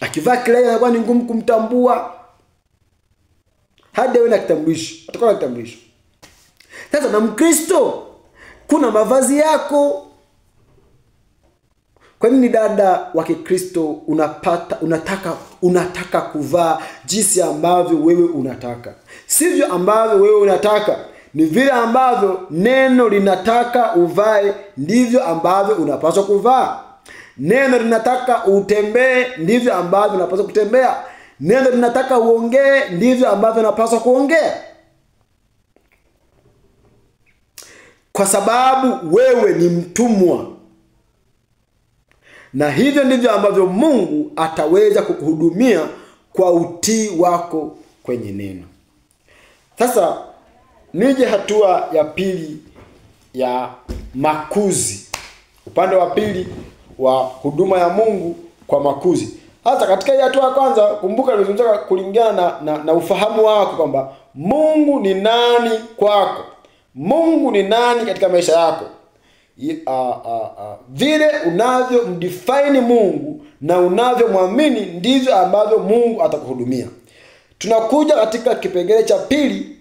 Akivaa kile anakuwa ni ngumu kumtambua. Hadi awe na kitambulisho. Atakuwa na kitambulisho. Sasa na Mkristo kuna mavazi yako. Kwa nini dada wa Kikristo unataka kuvaa jinsi ambavyo wewe unataka? Sivyo ambavyo wewe unataka. Ni vile ambavyo neno linataka uvae, ndivyo ambavyo unapaswa kuvaa. Neno linataka utembee, ndivyo ambavyo unapaswa kutembea. Neno linataka uongee, ndivyo ambavyo unapaswa kuongea. Kwa sababu wewe ni mtumwa. Na hivyo ndivyo ambavyo Mungu ataweza kukuhudumia kwa utii wako kwenye neno. Sasa nije hatua ya pili ya makuzi, upande wa pili wa huduma ya Mungu kwa makuzi. Hata katika hii hatua ya kwanza, kumbuka nimezungumza kulingana na ufahamu wako kwamba Mungu ni nani kwako, Mungu ni nani katika maisha yako. Vile unavyomdefine Mungu na unavyomwamini ndivyo ambavyo Mungu atakuhudumia. Tunakuja katika kipengele cha pili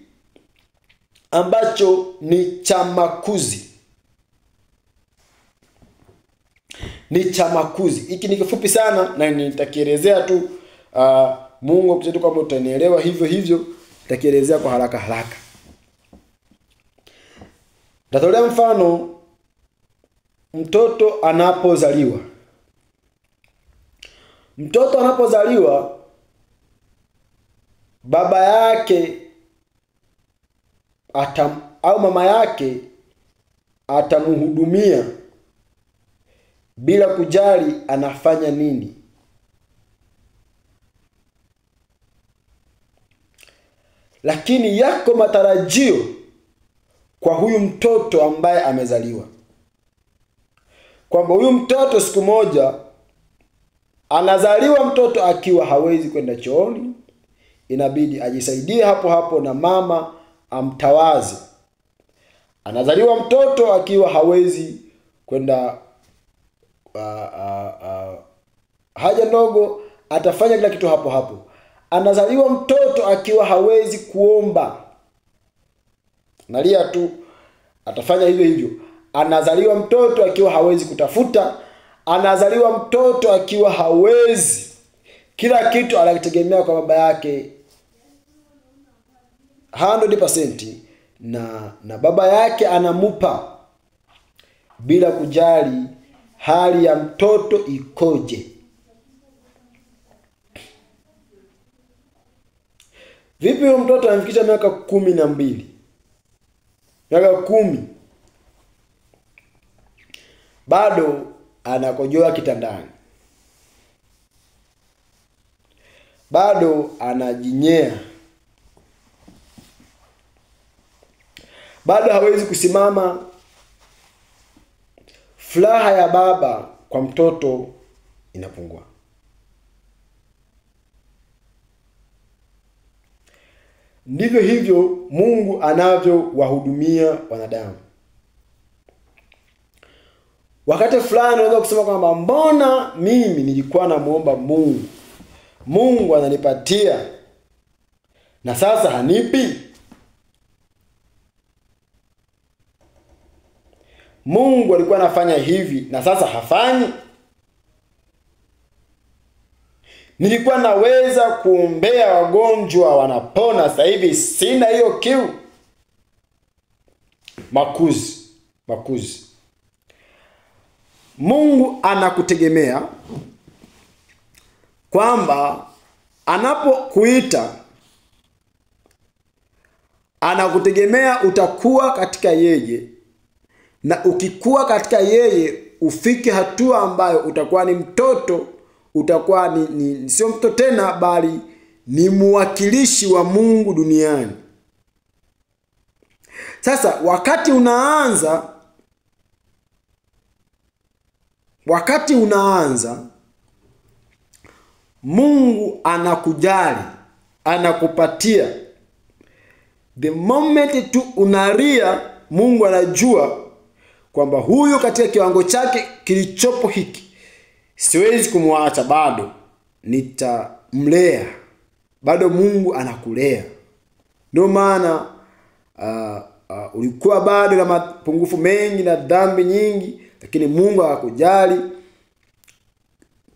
ambacho ni cha makuzi. Ni cha makuzi. Hiki ni kifupi sana na nitakielezea tu. Mungu akusaidie kwamba utanielewa hivyo. Nitakielezea kwa haraka. Tatolea mfano mtoto anapozaliwa. Mtoto anapozaliwa, baba yake au mama yake atamhudumia bila kujali anafanya nini. Lakini yako matarajio kwa huyu mtoto ambaye amezaliwa, kwamba huyu mtoto siku moja anazaliwa mtoto akiwa hawezi kwenda chooni, inabidi ajisaidie hapo na mama amtawaze. Anazaliwa mtoto akiwa hawezi kwenda haja ndogo, atafanya kila kitu hapo. Anazaliwa mtoto akiwa hawezi kuomba, nalia tu, atafanya hivyo. Anazaliwa mtoto akiwa hawezi kutafuta, anazaliwa mtoto akiwa hawezi, kila kitu anakitegemea kwa baba yake 100%, na baba yake anamupa bila kujali hali ya mtoto ikoje. Vipi huyo mtoto anafikisha miaka 12, miaka 10, bado anakojoa kitandani, bado anajinyea, bado hawezi kusimama, furaha ya baba kwa mtoto inapungua. Ndivyo hivyo Mungu anavyowahudumia wanadamu. Wakati fulani unaweza kusema kwamba mbona mimi nilikuwa namuomba Mungu, Mungu ananipatia na sasa hanipi? Mungu alikuwa anafanya hivi na sasa hafanyi? Nilikuwa naweza kuombea wagonjwa wanapona, sasa hivi sina hiyo kiu. Makuzi. Mungu anakutegemea kwamba anapokuita, anakutegemea utakuwa katika yeye, na ukikuwa katika yeye ufike hatua ambayo utakuwa ni mtoto, utakuwa ni sio mtoto tena, bali ni mwakilishi wa Mungu duniani. Sasa wakati unaanza Mungu anakujali, anakupatia. The moment tu unalia, Mungu anajua kwamba huyu katika kiwango chake kilichopo hiki siwezi kumwacha, bado nitamlea. Bado Mungu anakulea. Ndio maana ulikuwa bado na mapungufu mengi na dhambi nyingi, lakini Mungu akakujali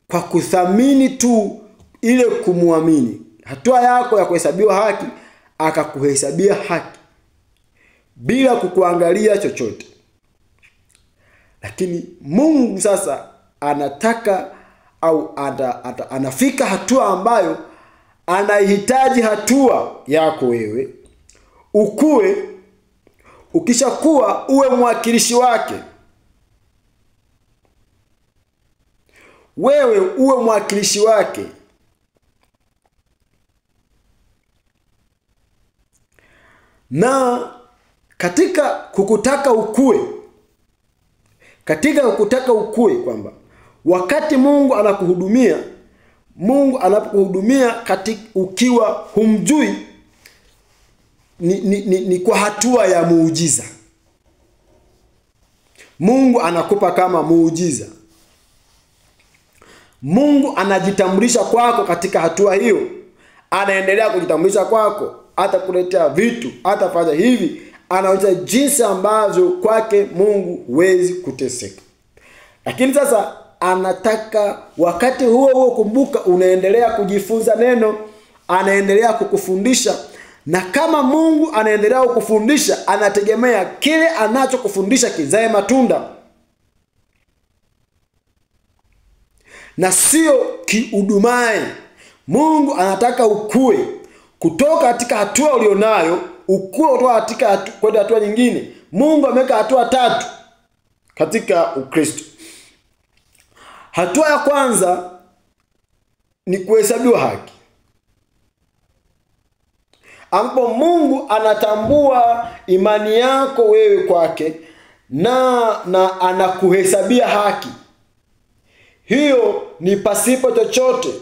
kwa kuthamini tu ile kumuamini. Hatua yako ya kuhesabiwa haki, akakuhesabia haki bila kukuangalia chochote. Lakini Mungu sasa anataka au anafika hatua ambayo anahitaji hatua yako wewe ukue. Ukishakuwa uwe mwakilishi wake. Wewe uwe mwakilishi wake. Na katika kukutaka ukue, kwamba wakati Mungu anapokuhudumia ukiwa humjui, ni kwa hatua ya muujiza. Mungu anakupa kama muujiza. Mungu anajitambulisha kwako katika hatua hiyo. Anaendelea kujitambulisha kwako, atakuletea vitu, atafanya hivi, anaonyesha jinsi ambavyo kwake Mungu huwezi kuteseka. Lakini sasa anataka wakati huo kumbuka, unaendelea kujifunza neno, anaendelea kukufundisha, na kama Mungu anaendelea kukufundisha, anategemea kile anachokufundisha kizae matunda, na sio kiudumae. Mungu anataka ukue kutoka katika hatua ulionayo, ukue kutoka katika kwenda hatua nyingine. Mungu ameweka hatua 3 katika Ukristo. Hatua ya kwanza ni kuhesabiwa haki, ambapo Mungu anatambua imani yako wewe kwake na anakuhesabia haki. Hiyo ni pasipo chochote.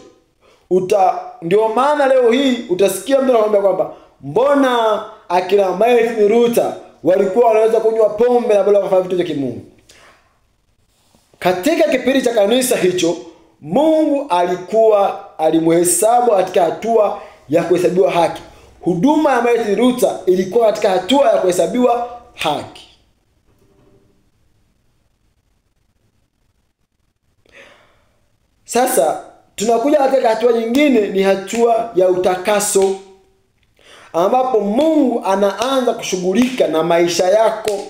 Ndio maana leo hii utasikia mtu anakuambia kwamba mbona akina Martin Luther walikuwa wanaweza kunywa pombe na bado wakafanya vitu vya kimungu. Katika kipindi cha kanisa hicho, Mungu alimhesabu katika hatua ya kuhesabiwa haki. Huduma ya Martin Luther ilikuwa katika hatua ya kuhesabiwa haki. Sasa tunakuja katika hatua nyingine, ni hatua ya utakaso, ambapo Mungu anaanza kushughulika na maisha yako.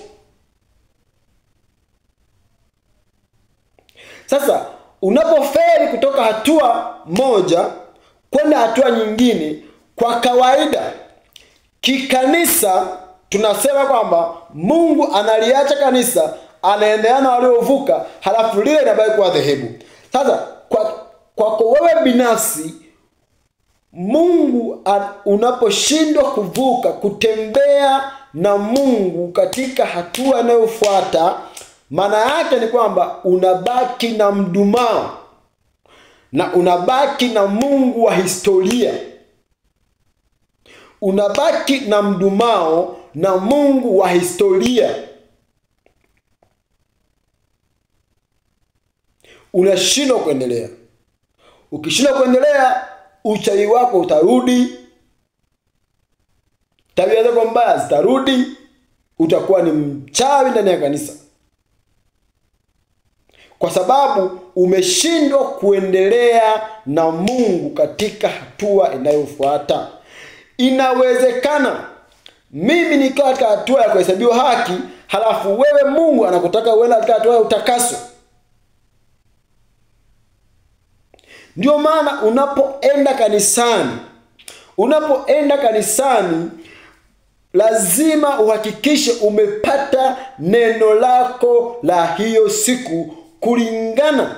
Sasa unapofeli kutoka hatua moja kwenda hatua nyingine, kwa kawaida kikanisa tunasema kwamba Mungu analiacha kanisa, anaendelea na waliovuka, halafu lile linabaki kuwa dhehebu. Sasa kwako wewe binafsi, Mungu unaposhindwa kuvuka, kutembea na Mungu katika hatua inayofuata, maana yake ni kwamba unabaki na mdumao, na unabaki na Mungu wa historia. Unabaki na mdumao na Mungu wa historia. Unashindwa kuendelea. Ukishindwa kuendelea, uchawi wako utarudi, tabia zako mbaya zitarudi, utakuwa ni mchawi ndani ya kanisa, kwa sababu umeshindwa kuendelea na Mungu katika hatua inayofuata. Inawezekana mimi nikiwa katika hatua ya kuhesabiwa haki, halafu wewe Mungu anakutaka uende katika hatua ya utakaso. Ndio maana unapoenda kanisani lazima uhakikishe umepata neno lako la hiyo siku kulingana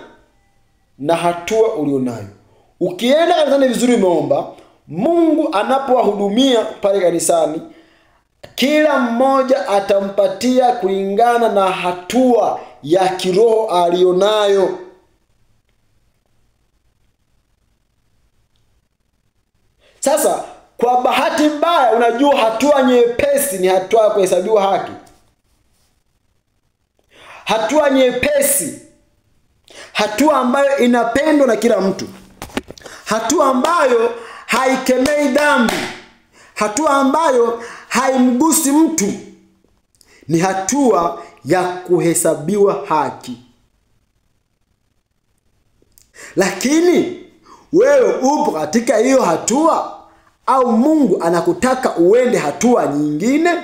na hatua ulionayo. Ukienda kanisani vizuri, umeomba, Mungu anapowahudumia pale kanisani, kila mmoja atampatia kulingana na hatua ya kiroho alionayo. Sasa kwa bahati mbaya, unajua hatua nyepesi ni hatua ya kuhesabiwa haki. Hatua nyepesi, hatua ambayo inapendwa na kila mtu, hatua ambayo haikemei dhambi, hatua ambayo haimgusi mtu, ni hatua ya kuhesabiwa haki. Lakini wewe upo katika hiyo hatua, au Mungu anakutaka uende hatua nyingine?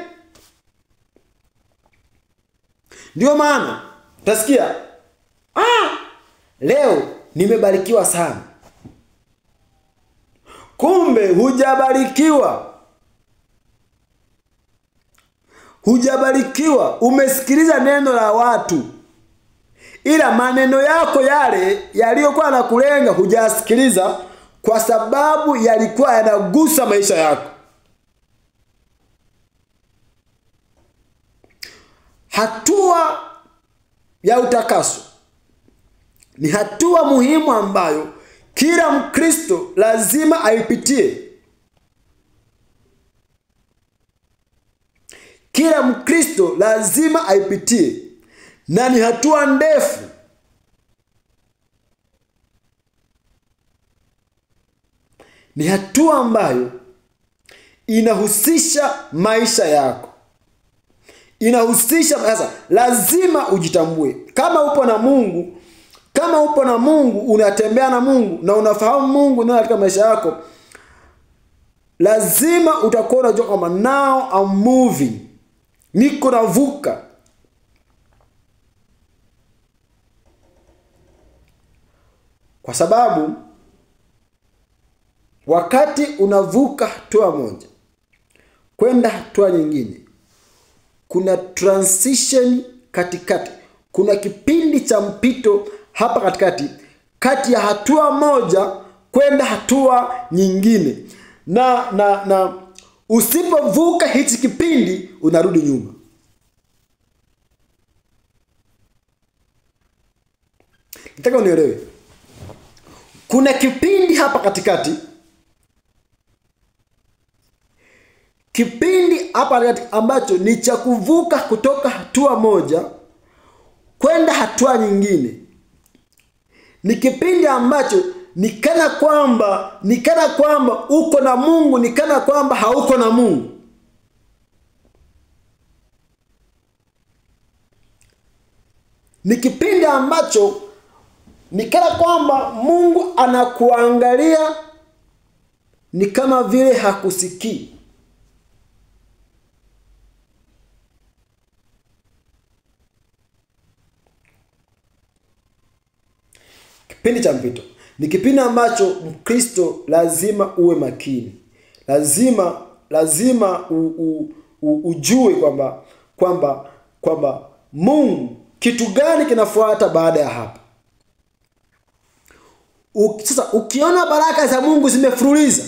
Ndio maana utasikia, leo nimebarikiwa sana. Kumbe hujabarikiwa. Umesikiliza neno la watu, ila maneno yako yale yaliyokuwa na kulenga hujasikiliza, kwa sababu yalikuwa yanagusa maisha yako. hatua ya utakaso ni hatua muhimu ambayo kila Mkristo lazima aipitie. Kila Mkristo lazima aipitie, na ni hatua ndefu. Ni hatua ambayo inahusisha maisha yako. Inahusisha sasa, lazima ujitambue kama upo na Mungu. Kama upo na Mungu, unatembea na Mungu na unafahamu Mungu na katika maisha yako, lazima utakuwa unajua kwamba now I'm moving, niko navuka. Kwa sababu wakati unavuka hatua moja kwenda hatua nyingine, kuna transition katikati. Kuna kipindi cha mpito hapa katikati, kati ya hatua moja kwenda hatua nyingine. Na usipovuka hichi kipindi, unarudi nyuma. Nataka unielewe. Kuna kipindi hapa katikati. Kipindi hapa katikati ambacho ni cha kuvuka kutoka hatua moja kwenda hatua nyingine. Ni kipindi ambacho ni kana kwamba uko na Mungu, ni kana kwamba hauko na Mungu. Ni kipindi ambacho ni kana kwamba Mungu anakuangalia ni kama vile hakusikii. Kipindi cha mpito ni kipindi ambacho Mkristo lazima uwe makini. Lazima ujue kwamba Mungu, kitu gani kinafuata baada ya hapa. Sasa ukiona baraka za Mungu zimefululiza,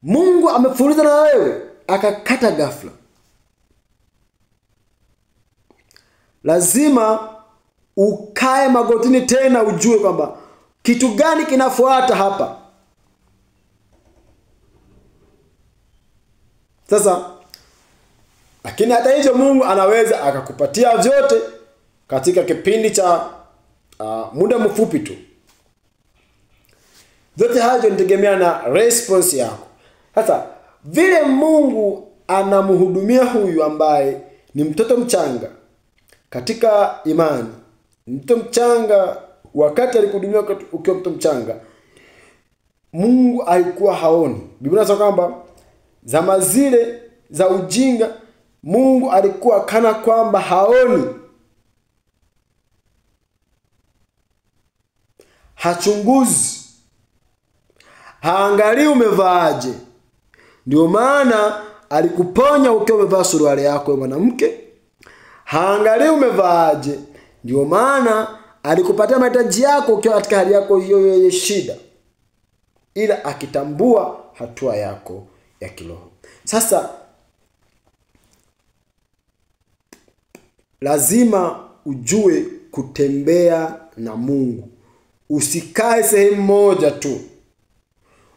Mungu amefululiza na wewe akakata ghafla, lazima ukae magotini tena, ujue kwamba kitu gani kinafuata hapa. Sasa lakini hata hivyo Mungu anaweza akakupatia vyote katika kipindi cha muda mfupi tu. Zote hayo nitegemea na response yako. Sasa vile Mungu anamhudumia huyu ambaye ni mtoto mchanga katika imani, mtoto mchanga, wakati alikuhudumia ukiwa mtoto mchanga, Mungu alikuwa haoni. Biblia inasema kwamba zama zile za ujinga Mungu alikuwa kana kwamba haoni, hachunguzi, haangalii umevaaje. Ndio maana alikuponya ukiwa umevaa suruali yako ya mwanamke. Haangalii umevaaje. Ndio maana alikupatia mahitaji yako ukiwa katika hali yako hiyo yenye shida, ila akitambua hatua yako ya kiroho. Sasa lazima ujue kutembea na Mungu. Usikae sehemu moja tu.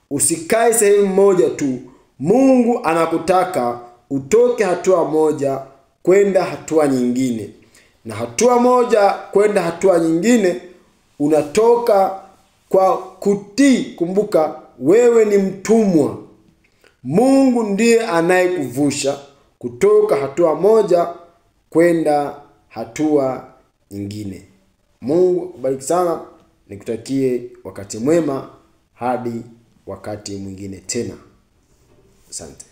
Usikae sehemu moja tu. Mungu anakutaka utoke hatua moja kwenda hatua nyingine. Na hatua moja kwenda hatua nyingine unatoka kwa kutii. Kumbuka wewe ni mtumwa. Mungu ndiye anayekuvusha kutoka hatua moja kwenda hatua nyingine. Mungu akubariki sana. Nikutakie wakati mwema hadi wakati mwingine tena. Asante.